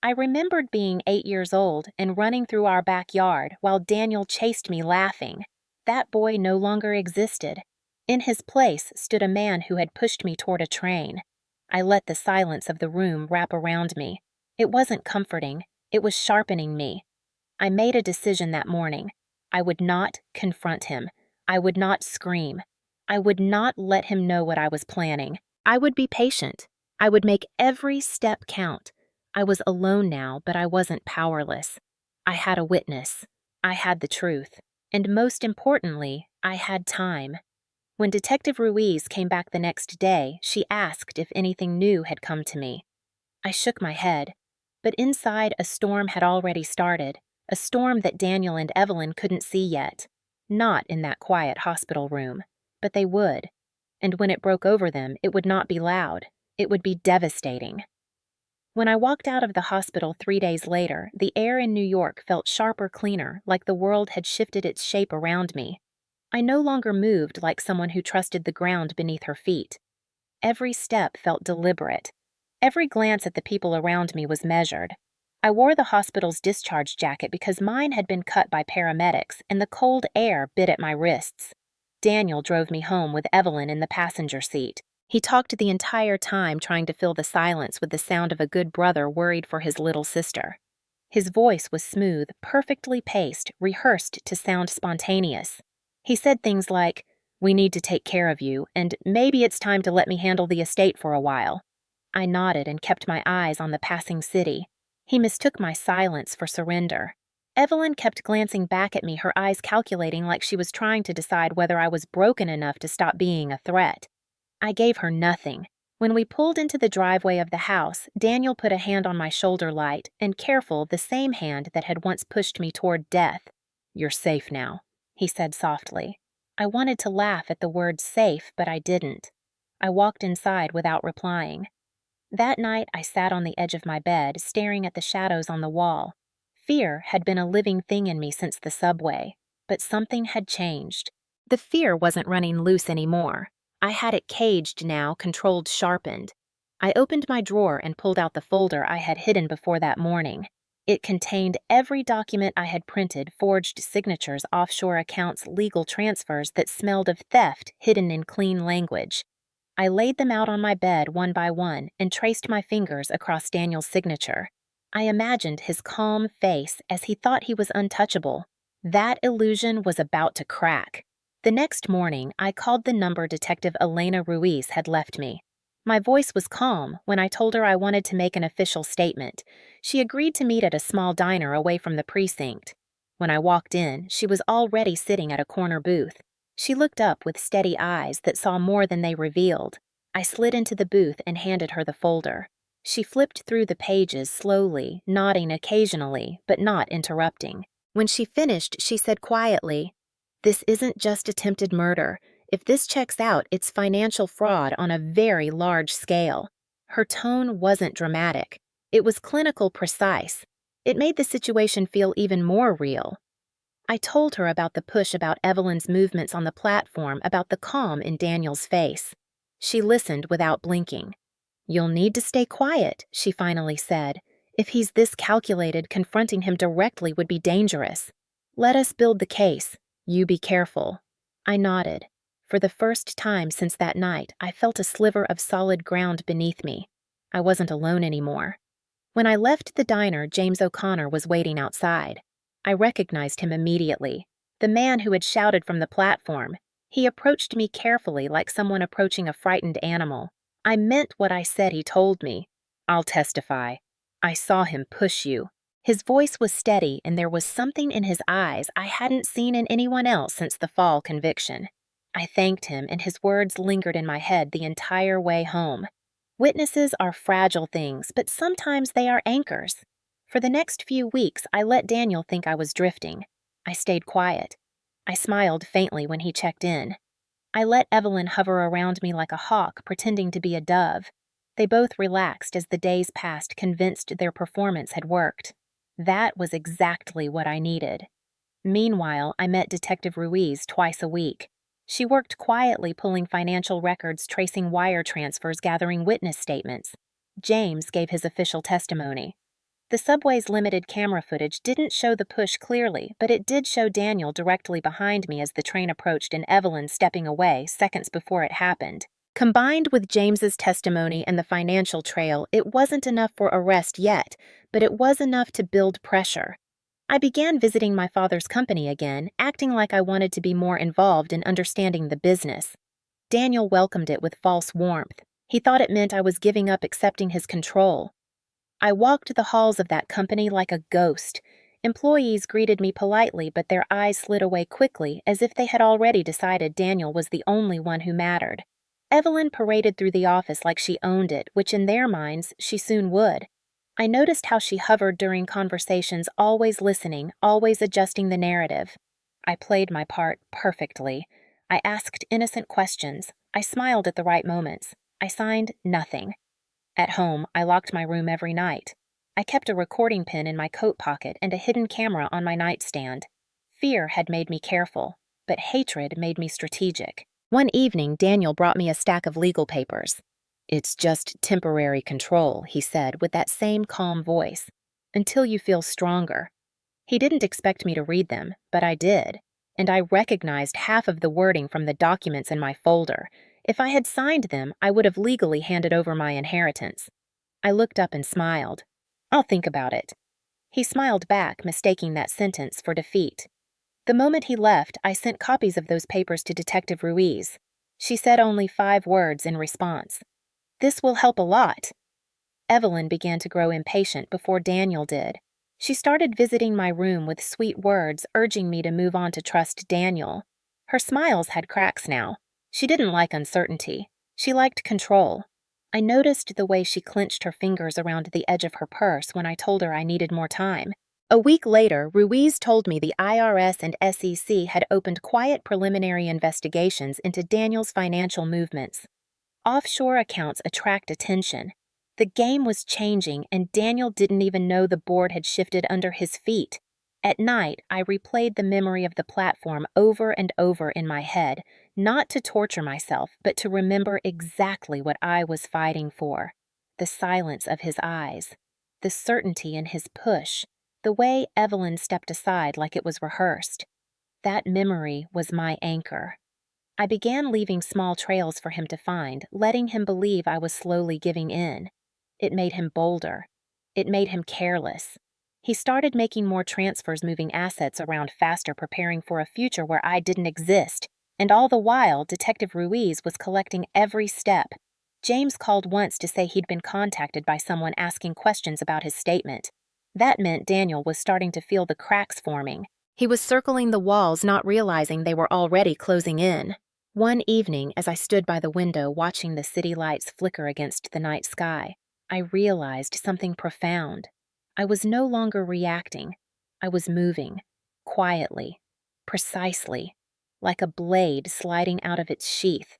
I remembered being 8 years old and running through our backyard while Daniel chased me laughing. That boy no longer existed. In his place stood a man who had pushed me toward a train. I let the silence of the room wrap around me. It wasn't comforting. It was sharpening me. I made a decision that morning. I would not confront him. I would not scream. I would not let him know what I was planning. I would be patient. I would make every step count. I was alone now, but I wasn't powerless. I had a witness. I had the truth. And most importantly, I had time. When Detective Ruiz came back the next day, she asked if anything new had come to me. I shook my head, but inside a storm had already started, a storm that Daniel and Evelyn couldn't see yet. Not in that quiet hospital room, but they would. And when it broke over them, it would not be loud. It would be devastating. When I walked out of the hospital 3 days later, the air in New York felt sharper, cleaner, like the world had shifted its shape around me. I no longer moved like someone who trusted the ground beneath her feet. Every step felt deliberate. Every glance at the people around me was measured. I wore the hospital's discharge jacket because mine had been cut by paramedics and the cold air bit at my wrists. Daniel drove me home with Evelyn in the passenger seat. He talked the entire time, trying to fill the silence with the sound of a good brother worried for his little sister. His voice was smooth, perfectly paced, rehearsed to sound spontaneous. He said things like, "We need to take care of you, and maybe it's time to let me handle the estate for a while." I nodded and kept my eyes on the passing city. He mistook my silence for surrender. Evelyn kept glancing back at me, her eyes calculating like she was trying to decide whether I was broken enough to stop being a threat. I gave her nothing. When we pulled into the driveway of the house, Daniel put a hand on my shoulder light, and careful, the same hand that had once pushed me toward death. "You're safe now," he said softly. I wanted to laugh at the word safe, but I didn't. I walked inside without replying. That night, I sat on the edge of my bed, staring at the shadows on the wall. Fear had been a living thing in me since the subway, but something had changed. The fear wasn't running loose anymore. I had it caged now, controlled, sharpened. I opened my drawer and pulled out the folder I had hidden before that morning. It contained every document I had printed, forged signatures, offshore accounts, legal transfers that smelled of theft hidden in clean language. I laid them out on my bed one by one and traced my fingers across Daniel's signature. I imagined his calm face as he thought he was untouchable. That illusion was about to crack. The next morning, I called the number Detective Elena Ruiz had left me. My voice was calm when I told her I wanted to make an official statement. She agreed to meet at a small diner away from the precinct. When I walked in, she was already sitting at a corner booth. She looked up with steady eyes that saw more than they revealed. I slid into the booth and handed her the folder. She flipped through the pages slowly, nodding occasionally, but not interrupting. When she finished, she said quietly, "This isn't just attempted murder. If this checks out, it's financial fraud on a very large scale." Her tone wasn't dramatic. It was clinical precise. It made the situation feel even more real. I told her about the push, about Evelyn's movements on the platform, about the calm in Daniel's face. She listened without blinking. "You'll need to stay quiet," she finally said. "If he's this calculated, confronting him directly would be dangerous. Let us build the case. You be careful." I nodded. For the first time since that night, I felt a sliver of solid ground beneath me. I wasn't alone anymore. When I left the diner, James O'Connor was waiting outside. I recognized him immediately. The man who had shouted from the platform. He approached me carefully, like someone approaching a frightened animal. "I meant what I said," he told me. "I'll testify. I saw him push you." His voice was steady, and there was something in his eyes I hadn't seen in anyone else since the fall conviction. I thanked him, and his words lingered in my head the entire way home. Witnesses are fragile things, but sometimes they are anchors. For the next few weeks, I let Daniel think I was drifting. I stayed quiet. I smiled faintly when he checked in. I let Evelyn hover around me like a hawk, pretending to be a dove. They both relaxed as the days passed, convinced their performance had worked. That was exactly what I needed. Meanwhile, I met Detective Ruiz twice a week. She worked quietly, pulling financial records, tracing wire transfers, gathering witness statements. James gave his official testimony. The subway's limited camera footage didn't show the push clearly, but it did show Daniel directly behind me as the train approached and Evelyn stepping away seconds before it happened. Combined with James's testimony and the financial trail, it wasn't enough for arrest yet, but it was enough to build pressure. I began visiting my father's company again, acting like I wanted to be more involved in understanding the business. Daniel welcomed it with false warmth. He thought it meant I was giving up accepting his control. I walked the halls of that company like a ghost. Employees greeted me politely, but their eyes slid away quickly, as if they had already decided Daniel was the only one who mattered. Evelyn paraded through the office like she owned it, which in their minds she soon would. I noticed how she hovered during conversations, always listening, always adjusting the narrative. I played my part perfectly. I asked innocent questions. I smiled at the right moments. I signed nothing. At home, I locked my room every night. I kept a recording pin in my coat pocket and a hidden camera on my nightstand. Fear had made me careful, but hatred made me strategic. One evening, Daniel brought me a stack of legal papers. "It's just temporary control," he said with that same calm voice, "until you feel stronger." He didn't expect me to read them, but I did, and I recognized half of the wording from the documents in my folder. If I had signed them, I would have legally handed over my inheritance. I looked up and smiled. "I'll think about it." He smiled back, mistaking that sentence for defeat. The moment he left, I sent copies of those papers to Detective Ruiz. She said only 5 words in response. "This will help a lot." Evelyn began to grow impatient before Daniel did. She started visiting my room with sweet words, urging me to move on to trust Daniel. Her smiles had cracks now. She didn't like uncertainty. She liked control. I noticed the way she clenched her fingers around the edge of her purse when I told her I needed more time. A week later, Ruiz told me the IRS and SEC had opened quiet preliminary investigations into Daniel's financial movements. Offshore accounts attract attention. The game was changing, and Daniel didn't even know the board had shifted under his feet. At night, I replayed the memory of the platform over and over in my head, not to torture myself, but to remember exactly what I was fighting for. The silence of his eyes, the certainty in his push, the way Evelyn stepped aside like it was rehearsed. That memory was my anchor. I began leaving small trails for him to find, letting him believe I was slowly giving in. It made him bolder. It made him careless. He started making more transfers, moving assets around faster, preparing for a future where I didn't exist. And all the while, Detective Ruiz was collecting every step. James called once to say he'd been contacted by someone asking questions about his statement. That meant Daniel was starting to feel the cracks forming. He was circling the walls, not realizing they were already closing in. One evening, as I stood by the window watching the city lights flicker against the night sky, I realized something profound. I was no longer reacting. I was moving, quietly, precisely, like a blade sliding out of its sheath.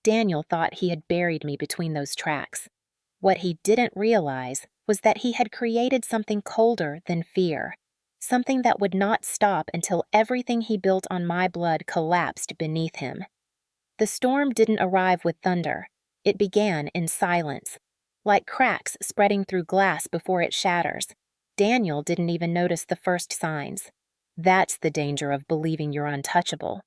Daniel thought he had buried me between those tracks. What he didn't realize was that he had created something colder than fear, something that would not stop until everything he built on my blood collapsed beneath him. The storm didn't arrive with thunder. It began in silence, like cracks spreading through glass before it shatters. Daniel didn't even notice the first signs. That's the danger of believing you're untouchable.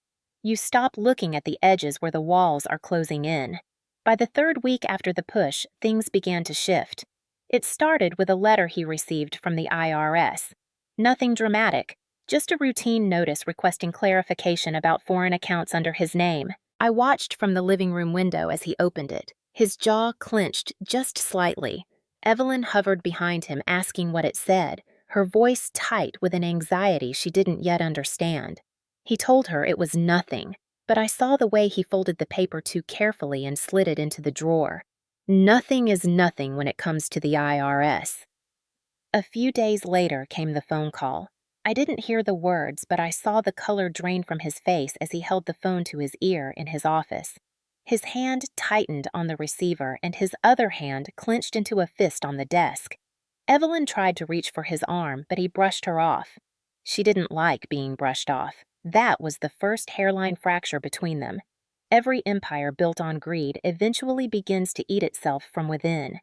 You stop looking at the edges where the walls are closing in. By the third week after the push, things began to shift. It started with a letter he received from the IRS. Nothing dramatic, just a routine notice requesting clarification about foreign accounts under his name. I watched from the living room window as he opened it. His jaw clenched just slightly. Evelyn hovered behind him, asking what it said, her voice tight with an anxiety she didn't yet understand. He told her it was nothing, but I saw the way he folded the paper too carefully and slid it into the drawer. Nothing is nothing when it comes to the IRS. A few days later came the phone call. I didn't hear the words, but I saw the color drain from his face as he held the phone to his ear in his office. His hand tightened on the receiver and his other hand clenched into a fist on the desk. Evelyn tried to reach for his arm, but he brushed her off. She didn't like being brushed off. That was the first hairline fracture between them. Every empire built on greed eventually begins to eat itself from within.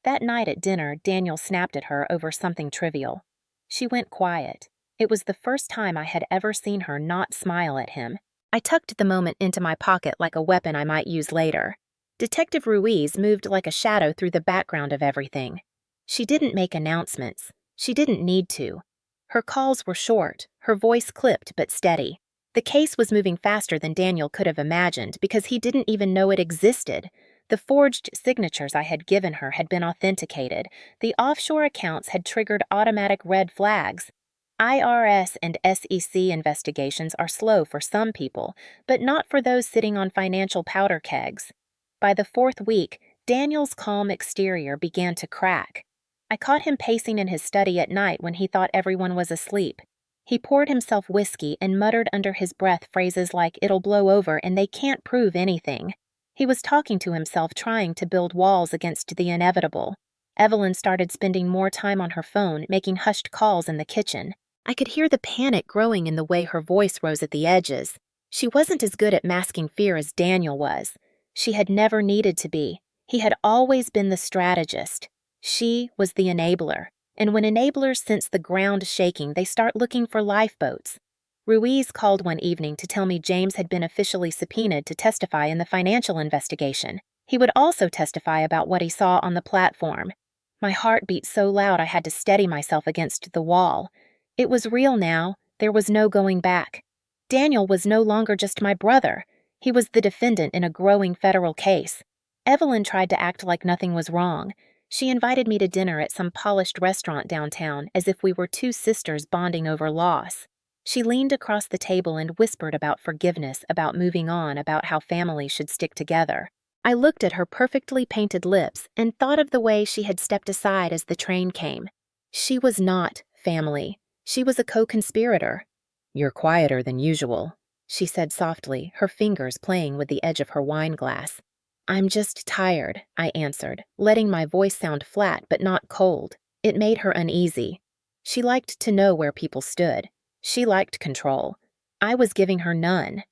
That night at dinner, Daniel snapped at her over something trivial. She went quiet. It was the first time I had ever seen her not smile at him. I tucked the moment into my pocket like a weapon I might use later. Detective Ruiz moved like a shadow through the background of everything. She didn't make announcements. She didn't need to. Her calls were short, her voice clipped but steady. The case was moving faster than Daniel could have imagined because he didn't even know it existed. The forged signatures I had given her had been authenticated. The offshore accounts had triggered automatic red flags. IRS and SEC investigations are slow for some people, but not for those sitting on financial powder kegs. By the fourth week, Daniel's calm exterior began to crack. I caught him pacing in his study at night when he thought everyone was asleep. He poured himself whiskey and muttered under his breath phrases like, "It'll blow over and they can't prove anything." He was talking to himself, trying to build walls against the inevitable. Evelyn started spending more time on her phone, making hushed calls in the kitchen. I could hear the panic growing in the way her voice rose at the edges. She wasn't as good at masking fear as Daniel was. She had never needed to be. He had always been the strategist. She was the enabler. And when enablers sense the ground shaking, they start looking for lifeboats. Ruiz called one evening to tell me James had been officially subpoenaed to testify in the financial investigation. He would also testify about what he saw on the platform. My heart beat so loud I had to steady myself against the wall. It was real now. There was no going back. Daniel was no longer just my brother. He was the defendant in a growing federal case. Evelyn tried to act like nothing was wrong. She invited me to dinner at some polished restaurant downtown as if we were two sisters bonding over loss. She leaned across the table and whispered about forgiveness, about moving on, about how families should stick together. I looked at her perfectly painted lips and thought of the way she had stepped aside as the train came. She was not family. She was a co-conspirator. "You're quieter than usual," she said softly, her fingers playing with the edge of her wine glass. "I'm just tired," I answered, letting my voice sound flat but not cold. It made her uneasy. She liked to know where people stood. She liked control. I was giving her none.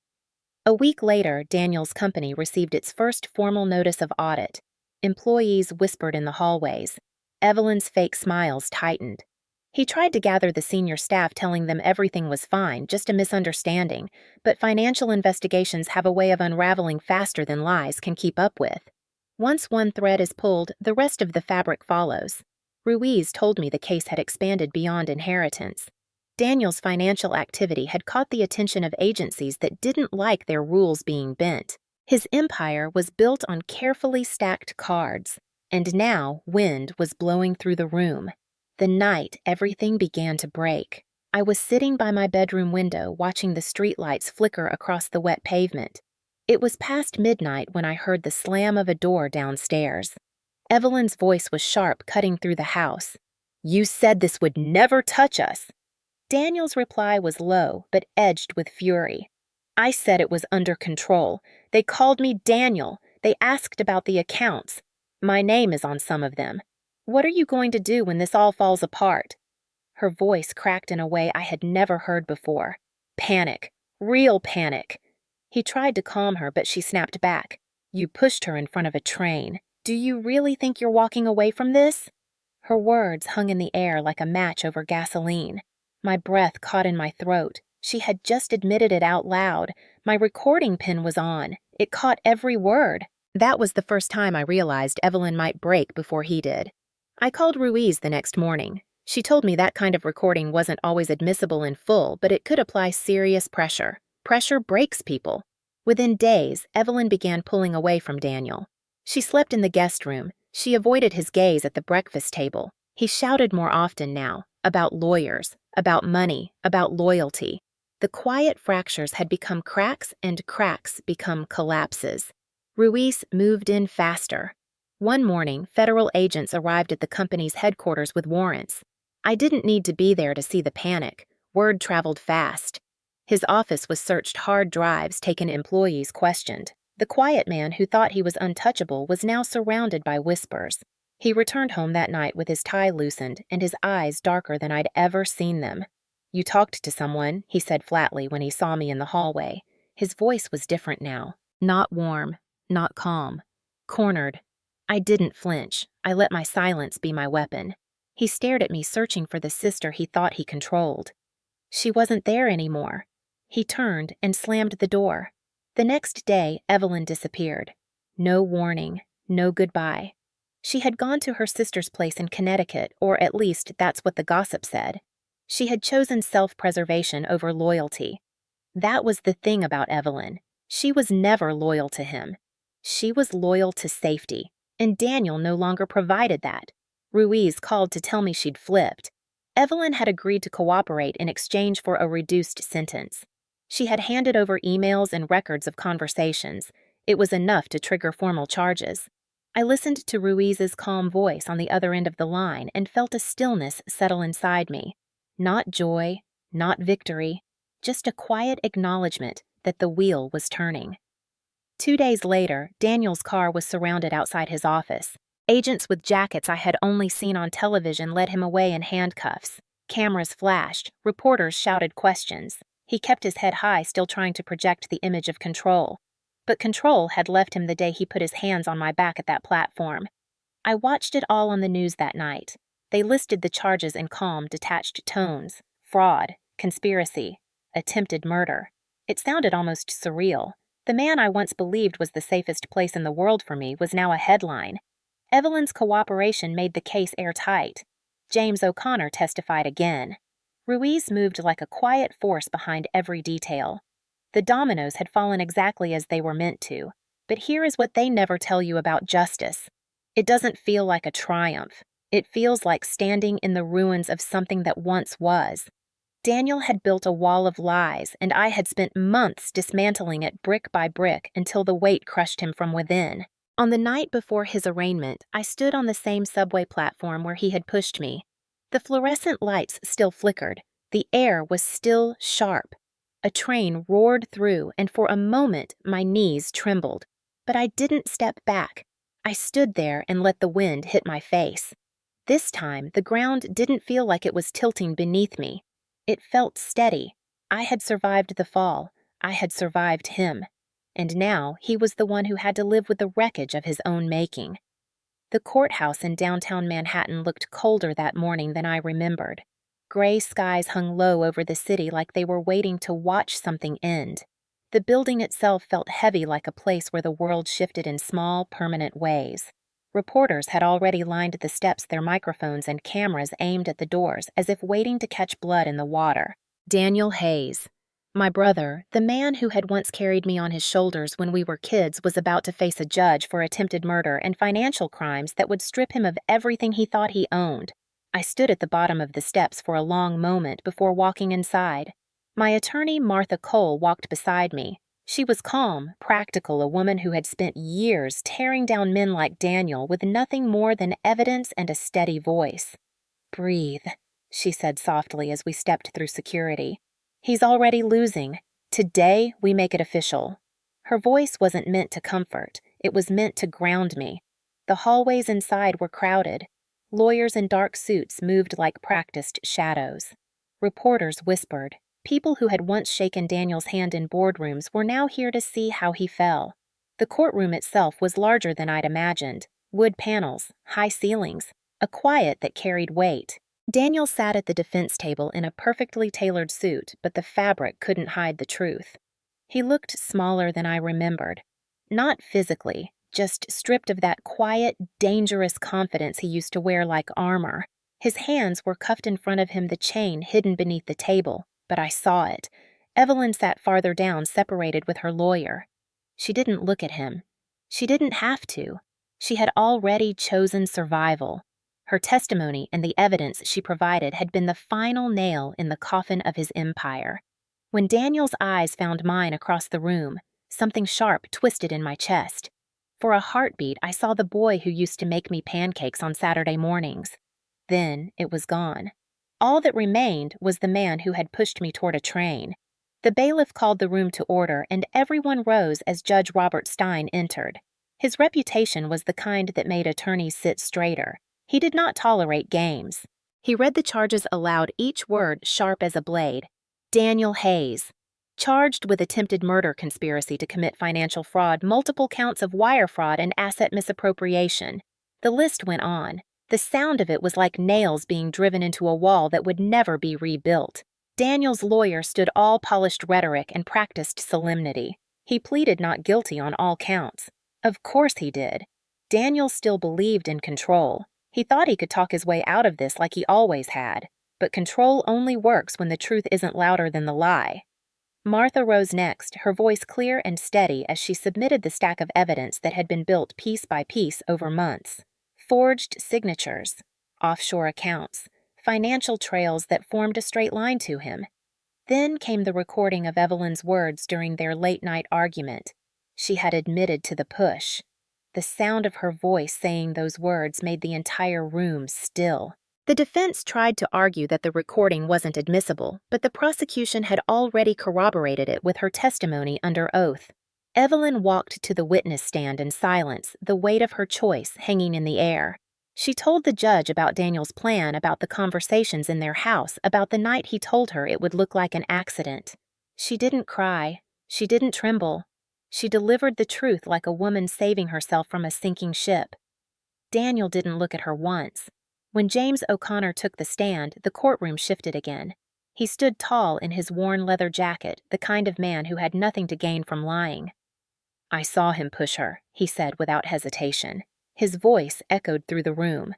A week later, Daniel's company received its first formal notice of audit. Employees whispered in the hallways. Evelyn's fake smiles tightened. He tried to gather the senior staff, telling them everything was fine, just a misunderstanding, but financial investigations have a way of unraveling faster than lies can keep up with. Once one thread is pulled, the rest of the fabric follows. Ruiz told me the case had expanded beyond inheritance. Daniel's financial activity had caught the attention of agencies that didn't like their rules being bent. His empire was built on carefully stacked cards, and now wind was blowing through the room. The night everything began to break. I was sitting by my bedroom window watching the streetlights flicker across the wet pavement. It was past midnight when I heard the slam of a door downstairs. Evelyn's voice was sharp, cutting through the house. "You said this would never touch us." Daniel's reply was low, but edged with fury. "I said it was under control. They called me Daniel. They asked about the accounts. My name is on some of them. What are you going to do when this all falls apart?" Her voice cracked in a way I had never heard before. Panic. Real panic. He tried to calm her, but she snapped back. You pushed her in front of a train. Do you really think you're walking away from this? Her words hung in the air like a match over gasoline. My breath caught in my throat. She had just admitted it out loud. My recording pin was on. It caught every word. That was the first time I realized Evelyn might break before he did. I called Ruiz the next morning. She told me that kind of recording wasn't always admissible in full, but it could apply serious pressure. Pressure breaks people. Within days, Evelyn began pulling away from Daniel. She slept in the guest room. She avoided his gaze at the breakfast table. He shouted more often now, about lawyers, about money, about loyalty. The quiet fractures had become cracks, and cracks become collapses. Ruiz moved in faster. One morning, federal agents arrived at the company's headquarters with warrants. I didn't need to be there to see the panic. Word traveled fast. His office was searched, hard drives taken, employees questioned. The quiet man who thought he was untouchable was now surrounded by whispers. He returned home that night with his tie loosened and his eyes darker than I'd ever seen them. You talked to someone, he said flatly when he saw me in the hallway. His voice was different now. Not warm, not calm. Cornered. I didn't flinch. I let my silence be my weapon. He stared at me, searching for the sister he thought he controlled. She wasn't there anymore. He turned and slammed the door. The next day, Evelyn disappeared. No warning, no goodbye. She had gone to her sister's place in Connecticut, or at least that's what the gossip said. She had chosen self-preservation over loyalty. That was the thing about Evelyn. She was never loyal to him. She was loyal to safety, and Daniel no longer provided that. Ruiz called to tell me she'd flipped. Evelyn had agreed to cooperate in exchange for a reduced sentence. She had handed over emails and records of conversations. It was enough to trigger formal charges. I listened to Ruiz's calm voice on the other end of the line and felt a stillness settle inside me. Not joy, not victory, just a quiet acknowledgement that the wheel was turning. 2 days later, Daniel's car was surrounded outside his office. Agents with jackets I had only seen on television led him away in handcuffs. Cameras flashed. Reporters shouted questions. He kept his head high, still trying to project the image of control. But control had left him the day he put his hands on my back at that platform. I watched it all on the news that night. They listed the charges in calm, detached tones. Fraud, conspiracy, attempted murder. It sounded almost surreal. The man I once believed was the safest place in the world for me was now a headline. Evelyn's cooperation made the case airtight. James O'Connor testified again. Ruiz moved like a quiet force behind every detail. The dominoes had fallen exactly as they were meant to, but here is what they never tell you about justice. It doesn't feel like a triumph. It feels like standing in the ruins of something that once was. Daniel had built a wall of lies, and I had spent months dismantling it brick by brick until the weight crushed him from within. On the night before his arraignment, I stood on the same subway platform where he had pushed me. The fluorescent lights still flickered. The air was still sharp. A train roared through, and for a moment my knees trembled. But I didn't step back. I stood there and let the wind hit my face. This time, the ground didn't feel like it was tilting beneath me. It felt steady. I had survived the fall. I had survived him. And now he was the one who had to live with the wreckage of his own making. The courthouse in downtown Manhattan looked colder that morning than I remembered. Gray skies hung low over the city like they were waiting to watch something end. The building itself felt heavy, like a place where the world shifted in small, permanent ways. Reporters had already lined the steps, their microphones and cameras aimed at the doors, as if waiting to catch blood in the water. Daniel Hayes. My brother, the man who had once carried me on his shoulders when we were kids, was about to face a judge for attempted murder and financial crimes that would strip him of everything he thought he owned. I stood at the bottom of the steps for a long moment before walking inside. My attorney, Martha Cole, walked beside me. She was calm, practical, a woman who had spent years tearing down men like Daniel with nothing more than evidence and a steady voice. "Breathe," she said softly as we stepped through security. "He's already losing. Today, we make it official." Her voice wasn't meant to comfort. It was meant to ground me. The hallways inside were crowded. Lawyers in dark suits moved like practiced shadows. Reporters whispered. People who had once shaken Daniel's hand in boardrooms were now here to see how he fell. The courtroom itself was larger than I'd imagined. Wood panels, high ceilings, a quiet that carried weight. Daniel sat at the defense table in a perfectly tailored suit, but the fabric couldn't hide the truth. He looked smaller than I remembered. Not physically, just stripped of that quiet, dangerous confidence he used to wear like armor. His hands were cuffed in front of him, the chain hidden beneath the table, but I saw it. Evelyn sat farther down, separated with her lawyer. She didn't look at him. She didn't have to. She had already chosen survival. Her testimony and the evidence she provided had been the final nail in the coffin of his empire. When Daniel's eyes found mine across the room, something sharp twisted in my chest. For a heartbeat, I saw the boy who used to make me pancakes on Saturday mornings. Then it was gone. All that remained was the man who had pushed me toward a train. The bailiff called the room to order, and everyone rose as Judge Robert Stein entered. His reputation was the kind that made attorneys sit straighter. He did not tolerate games. He read the charges aloud, each word sharp as a blade. Daniel Hayes, charged with attempted murder conspiracy to commit financial fraud, multiple counts of wire fraud, and asset misappropriation. The list went on. The sound of it was like nails being driven into a wall that would never be rebuilt. Daniel's lawyer stood all polished rhetoric and practiced solemnity. He pleaded not guilty on all counts. Of course he did. Daniel still believed in control. He thought he could talk his way out of this like he always had. But control only works when the truth isn't louder than the lie. Martha rose next, her voice clear and steady as she submitted the stack of evidence that had been built piece by piece over months. Forged signatures, offshore accounts, financial trails that formed a straight line to him. Then came the recording of Evelyn's words during their late-night argument. She had admitted to the push. The sound of her voice saying those words made the entire room still. The defense tried to argue that the recording wasn't admissible, but the prosecution had already corroborated it with her testimony under oath. Evelyn walked to the witness stand in silence, the weight of her choice hanging in the air. She told the judge about Daniel's plan, about the conversations in their house, about the night he told her it would look like an accident. She didn't cry. She didn't tremble. She delivered the truth like a woman saving herself from a sinking ship. Daniel didn't look at her once. When James O'Connor took the stand, the courtroom shifted again. He stood tall in his worn leather jacket, the kind of man who had nothing to gain from lying. "I saw him push her," he said without hesitation. His voice echoed through the room.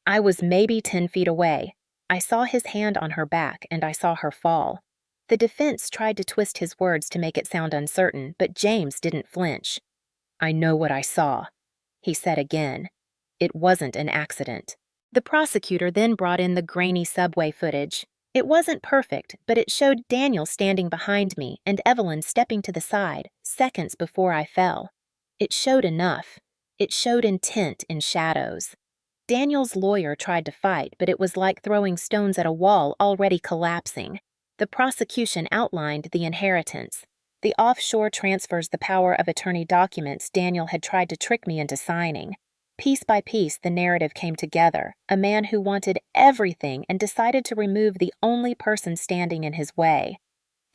"I was maybe 10 feet away. I saw his hand on her back, and I saw her fall." The defense tried to twist his words to make it sound uncertain, but James didn't flinch. "I know what I saw," he said again. "It wasn't an accident." The prosecutor then brought in the grainy subway footage. It wasn't perfect, but it showed Daniel standing behind me and Evelyn stepping to the side, seconds before I fell. It showed enough. It showed intent in shadows. Daniel's lawyer tried to fight, but it was like throwing stones at a wall already collapsing. The prosecution outlined the inheritance. The offshore transfers, the power of attorney documents Daniel had tried to trick me into signing. Piece by piece, the narrative came together, a man who wanted everything and decided to remove the only person standing in his way.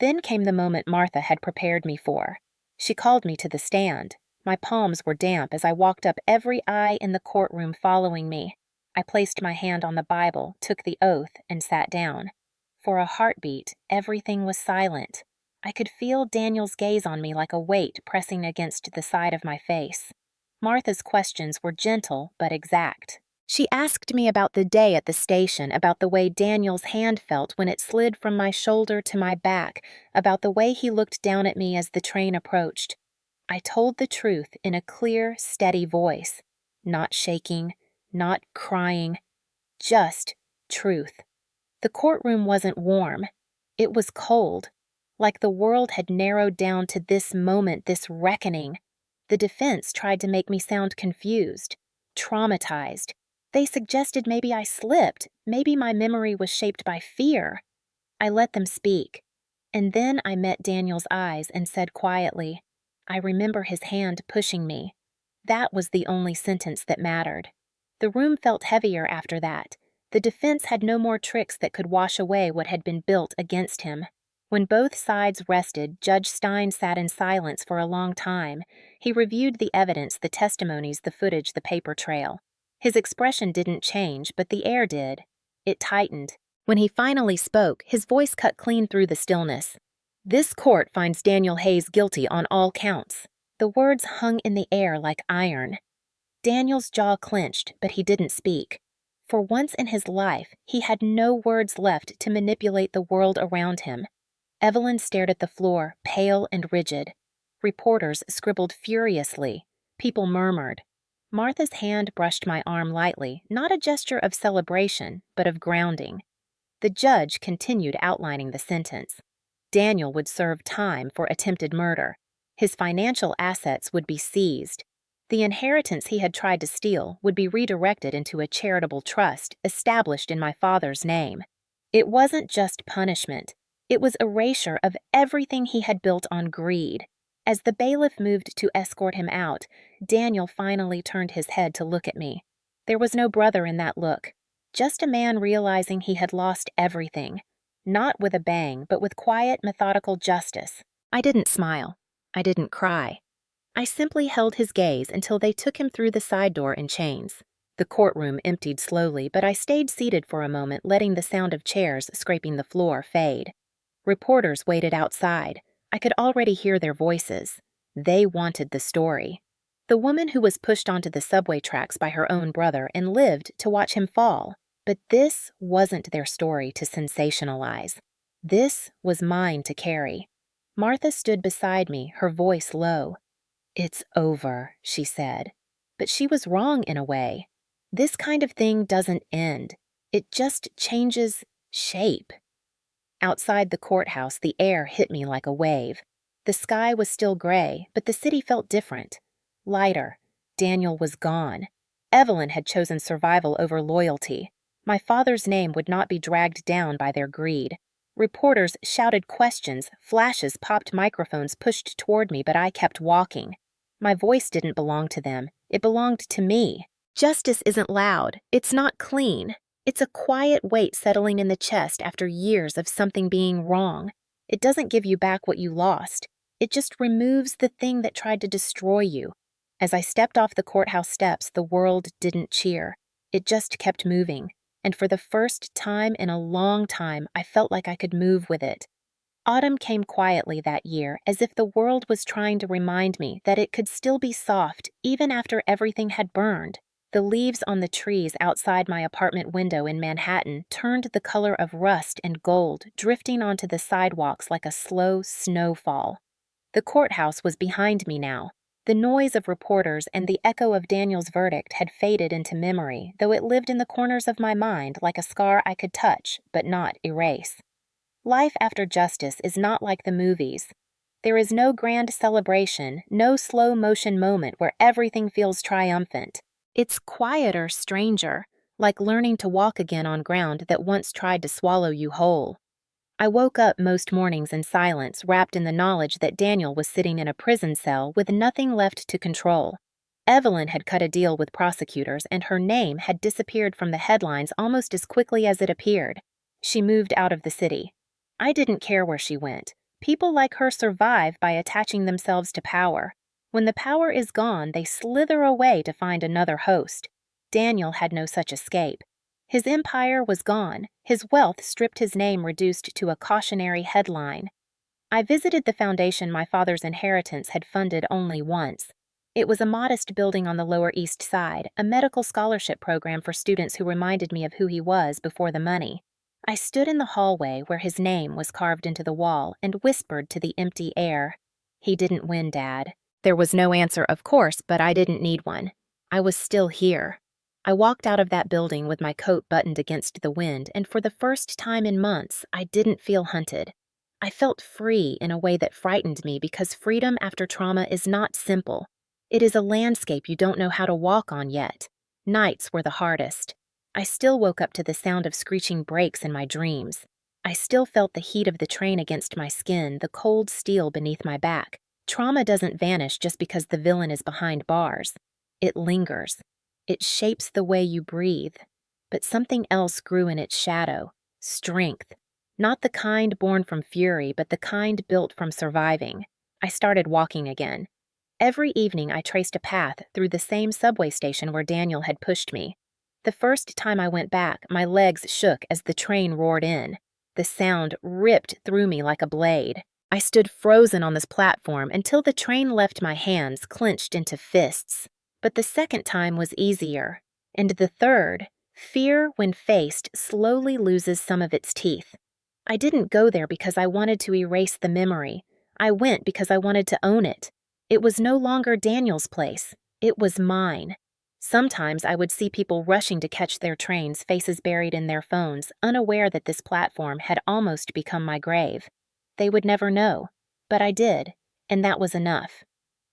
Then came the moment Martha had prepared me for. She called me to the stand. My palms were damp as I walked up, every eye in the courtroom following me. I placed my hand on the Bible, took the oath, and sat down. For a heartbeat, everything was silent. I could feel Daniel's gaze on me like a weight pressing against the side of my face. Martha's questions were gentle but exact. She asked me about the day at the station, about the way Daniel's hand felt when it slid from my shoulder to my back, about the way he looked down at me as the train approached. I told the truth in a clear, steady voice, not shaking, not crying, just truth. The courtroom wasn't warm. It was cold, like the world had narrowed down to this moment, this reckoning. The defense tried to make me sound confused, traumatized. They suggested maybe I slipped, maybe my memory was shaped by fear. I let them speak, and then I met Daniel's eyes and said quietly, "I remember his hand pushing me." That was the only sentence that mattered. The The room felt heavier after that. The defense had no more tricks that could wash away what had been built against him. When both sides rested, Judge Stein sat in silence for a long time. He reviewed the evidence, the testimonies, the footage, the paper trail. His expression didn't change, but the air did. It tightened. When he finally spoke, his voice cut clean through the stillness. "This court finds Daniel Hayes guilty on all counts." The words hung in the air like iron. Daniel's jaw clenched, but he didn't speak. For once in his life, he had no words left to manipulate the world around him. Evelyn stared at the floor, pale and rigid. Reporters scribbled furiously. People murmured. Martha's hand brushed my arm lightly, not a gesture of celebration, but of grounding. The judge continued outlining the sentence. Daniel would serve time for attempted murder. His financial assets would be seized. The inheritance he had tried to steal would be redirected into a charitable trust established in my father's name. It wasn't just punishment. It was erasure of everything he had built on greed. As the bailiff moved to escort him out, Daniel finally turned his head to look at me. There was no brother in that look, just a man realizing he had lost everything. Not with a bang, but with quiet, methodical justice. I didn't smile. I didn't cry. I simply held his gaze until they took him through the side door in chains. The courtroom emptied slowly, but I stayed seated for a moment, letting the sound of chairs scraping the floor fade. Reporters waited outside. I could already hear their voices. They wanted the story. The woman who was pushed onto the subway tracks by her own brother and lived to watch him fall. But this wasn't their story to sensationalize. This was mine to carry. Martha stood beside me, her voice low. "It's over," she said. But she was wrong in a way. This kind of thing doesn't end. It just changes shape. Outside the courthouse, the air hit me like a wave. The sky was still gray, but the city felt different. Lighter. Daniel was gone. Evelyn had chosen survival over loyalty. My father's name would not be dragged down by their greed. Reporters shouted questions, flashes popped, microphones pushed toward me, but I kept walking. My voice didn't belong to them. It belonged to me. Justice isn't loud. It's not clean. It's a quiet weight settling in the chest after years of something being wrong. It doesn't give you back what you lost. It just removes the thing that tried to destroy you. As I stepped off the courthouse steps, the world didn't cheer. It just kept moving. And for the first time in a long time, I felt like I could move with it. Autumn came quietly that year, as if the world was trying to remind me that it could still be soft, even after everything had burned. The leaves on the trees outside my apartment window in Manhattan turned the color of rust and gold, drifting onto the sidewalks like a slow snowfall. The courthouse was behind me now. The noise of reporters and the echo of Daniel's verdict had faded into memory, though it lived in the corners of my mind like a scar I could touch, but not erase. Life after justice is not like the movies. There is no grand celebration, no slow-motion moment where everything feels triumphant. It's quieter, stranger, like learning to walk again on ground that once tried to swallow you whole. I woke up most mornings in silence, wrapped in the knowledge that Daniel was sitting in a prison cell with nothing left to control. Evelyn had cut a deal with prosecutors, and her name had disappeared from the headlines almost as quickly as it appeared. She moved out of the city. I didn't care where she went. People like her survive by attaching themselves to power. When the power is gone, they slither away to find another host. Daniel had no such escape. His empire was gone, his wealth stripped, his name reduced to a cautionary headline. I visited the foundation my father's inheritance had funded only once. It was a modest building on the Lower East Side, a medical scholarship program for students who reminded me of who he was before the money. I stood in the hallway where his name was carved into the wall and whispered to the empty air, "He didn't win, Dad." There was no answer, of course, but I didn't need one. I was still here. I walked out of that building with my coat buttoned against the wind, and for the first time in months, I didn't feel hunted. I felt free in a way that frightened me because freedom after trauma is not simple. It is a landscape you don't know how to walk on yet. Nights were the hardest. I still woke up to the sound of screeching brakes in my dreams. I still felt the heat of the train against my skin, the cold steel beneath my back. Trauma doesn't vanish just because the villain is behind bars. It lingers. It shapes the way you breathe. But something else grew in its shadow. Strength. Not the kind born from fury, but the kind built from surviving. I started walking again. Every evening I traced a path through the same subway station where Daniel had pushed me. The first time I went back, my legs shook as the train roared in. The sound ripped through me like a blade. I stood frozen on this platform until the train left my hands clenched into fists. But the second time was easier. And the third, fear, when faced, slowly loses some of its teeth. I didn't go there because I wanted to erase the memory. I went because I wanted to own it. It was no longer Daniel's place. It was mine. Sometimes I would see people rushing to catch their trains, faces buried in their phones, unaware that this platform had almost become my grave. They would never know, but I did, and that was enough.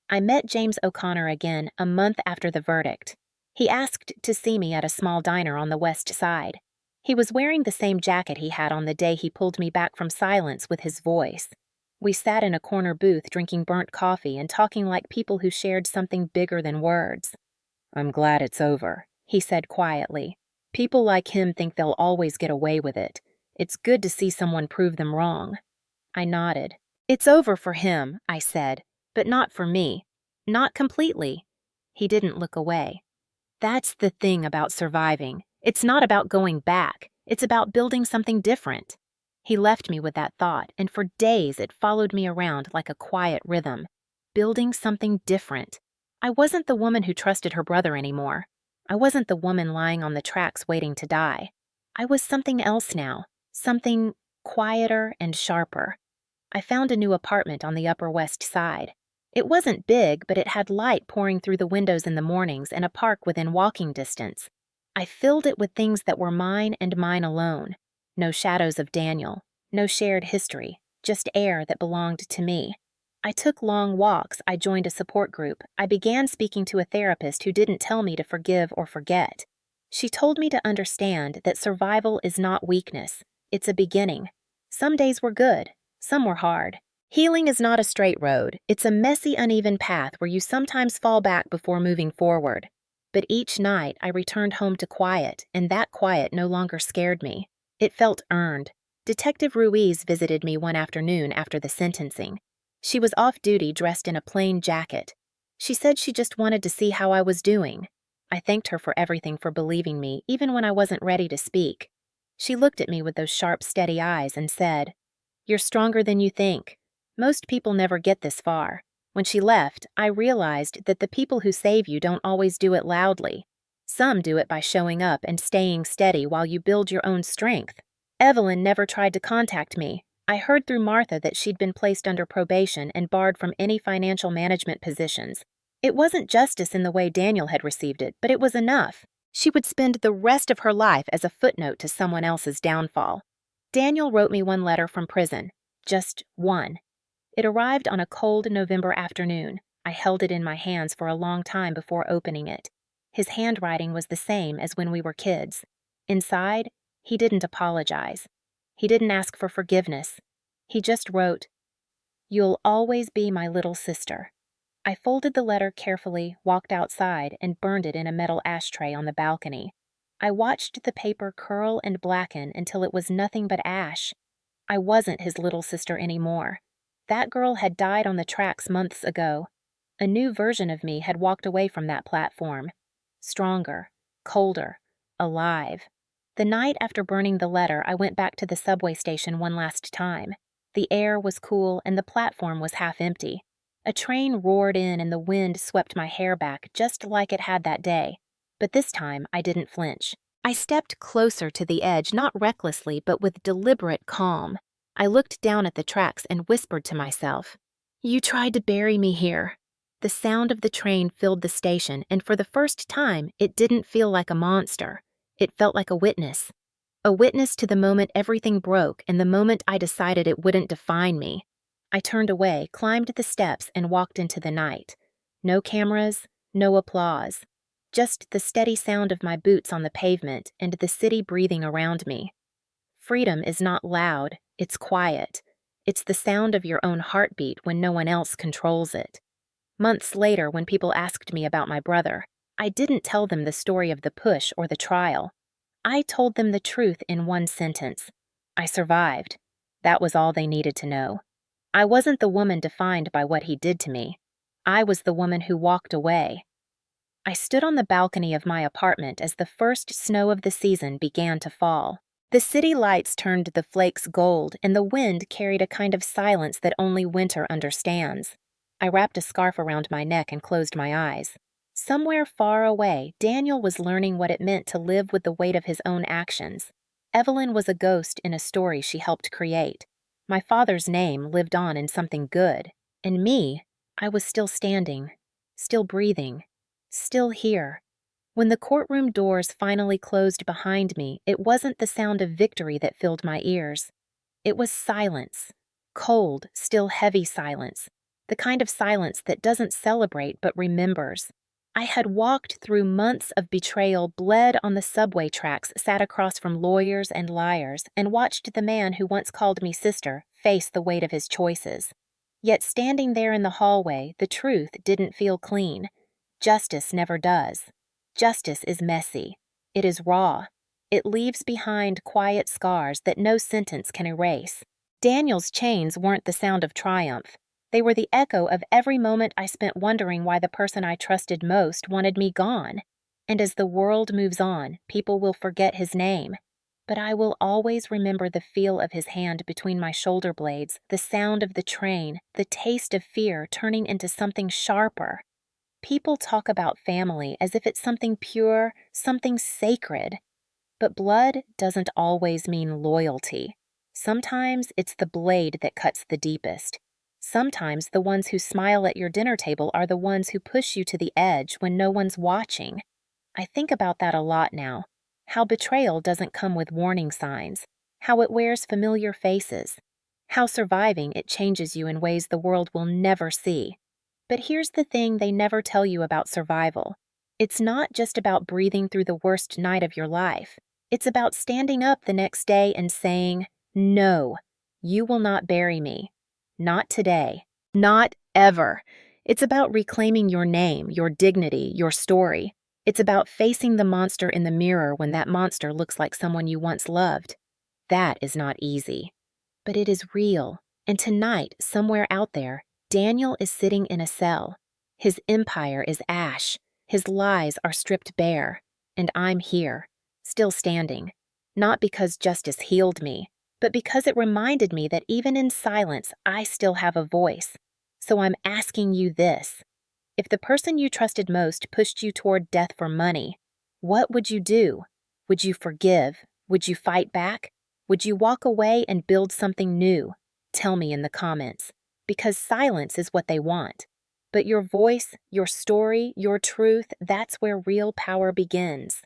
I met James O'Connor again a month after the verdict. He asked to see me at a small diner on the west side. He was wearing the same jacket he had on the day he pulled me back from silence with his voice. We sat in a corner booth drinking burnt coffee and talking like people who shared something bigger than words. "I'm glad it's over," he said quietly. "People like him think they'll always get away with it. It's good to see someone prove them wrong." I nodded. "It's over for him," I said, "but not for me. Not completely." He didn't look away. That's the thing about surviving. It's not about going back. It's about building something different. He left me with that thought, and for days it followed me around like a quiet rhythm. Building something different. I wasn't the woman who trusted her brother anymore. I wasn't the woman lying on the tracks waiting to die. I was something else now. Something quieter and sharper. I found a new apartment on the Upper West Side. It wasn't big, but it had light pouring through the windows in the mornings and a park within walking distance. I filled it with things that were mine and mine alone. No shadows of Daniel, no shared history, just air that belonged to me. I took long walks, I joined a support group, I began speaking to a therapist who didn't tell me to forgive or forget. She told me to understand that survival is not weakness, it's a beginning. Some days were good, some were hard. Healing is not a straight road, it's a messy, uneven path where you sometimes fall back before moving forward. But each night I returned home to quiet, and that quiet no longer scared me. It felt earned. Detective Ruiz visited me one afternoon after the sentencing. She was off duty dressed in a plain jacket. She said she just wanted to see how I was doing. I thanked her for everything, for believing me, even when I wasn't ready to speak. She looked at me with those sharp, steady eyes and said, "You're stronger than you think. Most people never get this far." When she left, I realized that the people who save you don't always do it loudly. Some do it by showing up and staying steady while you build your own strength. Evelyn never tried to contact me. I heard through Martha that she'd been placed under probation and barred from any financial management positions. It wasn't justice in the way Daniel had received it, but it was enough. She would spend the rest of her life as a footnote to someone else's downfall. Daniel wrote me one letter from prison. Just one. It arrived on a cold November afternoon. I held it in my hands for a long time before opening it. His handwriting was the same as when we were kids. Inside, he didn't apologize. He didn't ask for forgiveness. He just wrote, "You'll always be my little sister." I folded the letter carefully, walked outside, and burned it in a metal ashtray on the balcony. I watched the paper curl and blacken until it was nothing but ash. I wasn't his little sister anymore. That girl had died on the tracks months ago. A new version of me had walked away from that platform. Stronger, colder, alive. The night after burning the letter, I went back to the subway station one last time. The air was cool and the platform was half empty. A train roared in and the wind swept my hair back just like it had that day. But this time, I didn't flinch. I stepped closer to the edge, not recklessly, but with deliberate calm. I looked down at the tracks and whispered to myself, "You tried to bury me here." The sound of the train filled the station, and for the first time, it didn't feel like a monster. It felt like a witness. A witness to the moment everything broke and the moment I decided it wouldn't define me. I turned away, climbed the steps, and walked into the night. No cameras, no applause. Just the steady sound of my boots on the pavement and the city breathing around me. Freedom is not loud, it's quiet. It's the sound of your own heartbeat when no one else controls it. Months later, when people asked me about my brother, I didn't tell them the story of the push or the trial. I told them the truth in one sentence. I survived. That was all they needed to know. I wasn't the woman defined by what he did to me. I was the woman who walked away. I stood on the balcony of my apartment as the first snow of the season began to fall. The city lights turned the flakes gold, and the wind carried a kind of silence that only winter understands. I wrapped a scarf around my neck and closed my eyes. Somewhere far away, Daniel was learning what it meant to live with the weight of his own actions. Evelyn was a ghost in a story she helped create. My father's name lived on in something good. And me, I was still standing, still breathing, still here. When the courtroom doors finally closed behind me, it wasn't the sound of victory that filled my ears. It was silence. Cold, still heavy silence. The kind of silence that doesn't celebrate but remembers. I had walked through months of betrayal, bled on the subway tracks, sat across from lawyers and liars, and watched the man who once called me sister face the weight of his choices. Yet standing there in the hallway, the truth didn't feel clean. Justice never does. Justice is messy. It is raw. It leaves behind quiet scars that no sentence can erase. Daniel's chains weren't the sound of triumph. They were the echo of every moment I spent wondering why the person I trusted most wanted me gone. And as the world moves on, people will forget his name. But I will always remember the feel of his hand between my shoulder blades, the sound of the train, the taste of fear turning into something sharper. People talk about family as if it's something pure, something sacred. But blood doesn't always mean loyalty. Sometimes it's the blade that cuts the deepest. Sometimes the ones who smile at your dinner table are the ones who push you to the edge when no one's watching. I think about that a lot now. How betrayal doesn't come with warning signs. How it wears familiar faces. How surviving it changes you in ways the world will never see. But here's the thing they never tell you about survival. It's not just about breathing through the worst night of your life. It's about standing up the next day and saying, "No, you will not bury me. Not today. Not ever." It's about reclaiming your name, your dignity, your story. It's about facing the monster in the mirror when that monster looks like someone you once loved. That is not easy. But it is real. And tonight, somewhere out there, Daniel is sitting in a cell. His empire is ash. His lies are stripped bare. And I'm here, still standing. Not because justice healed me, but because it reminded me that even in silence, I still have a voice. So I'm asking you this. If the person you trusted most pushed you toward death for money, what would you do? Would you forgive? Would you fight back? Would you walk away and build something new? Tell me in the comments. Because silence is what they want. But your voice, your story, your truth, that's where real power begins.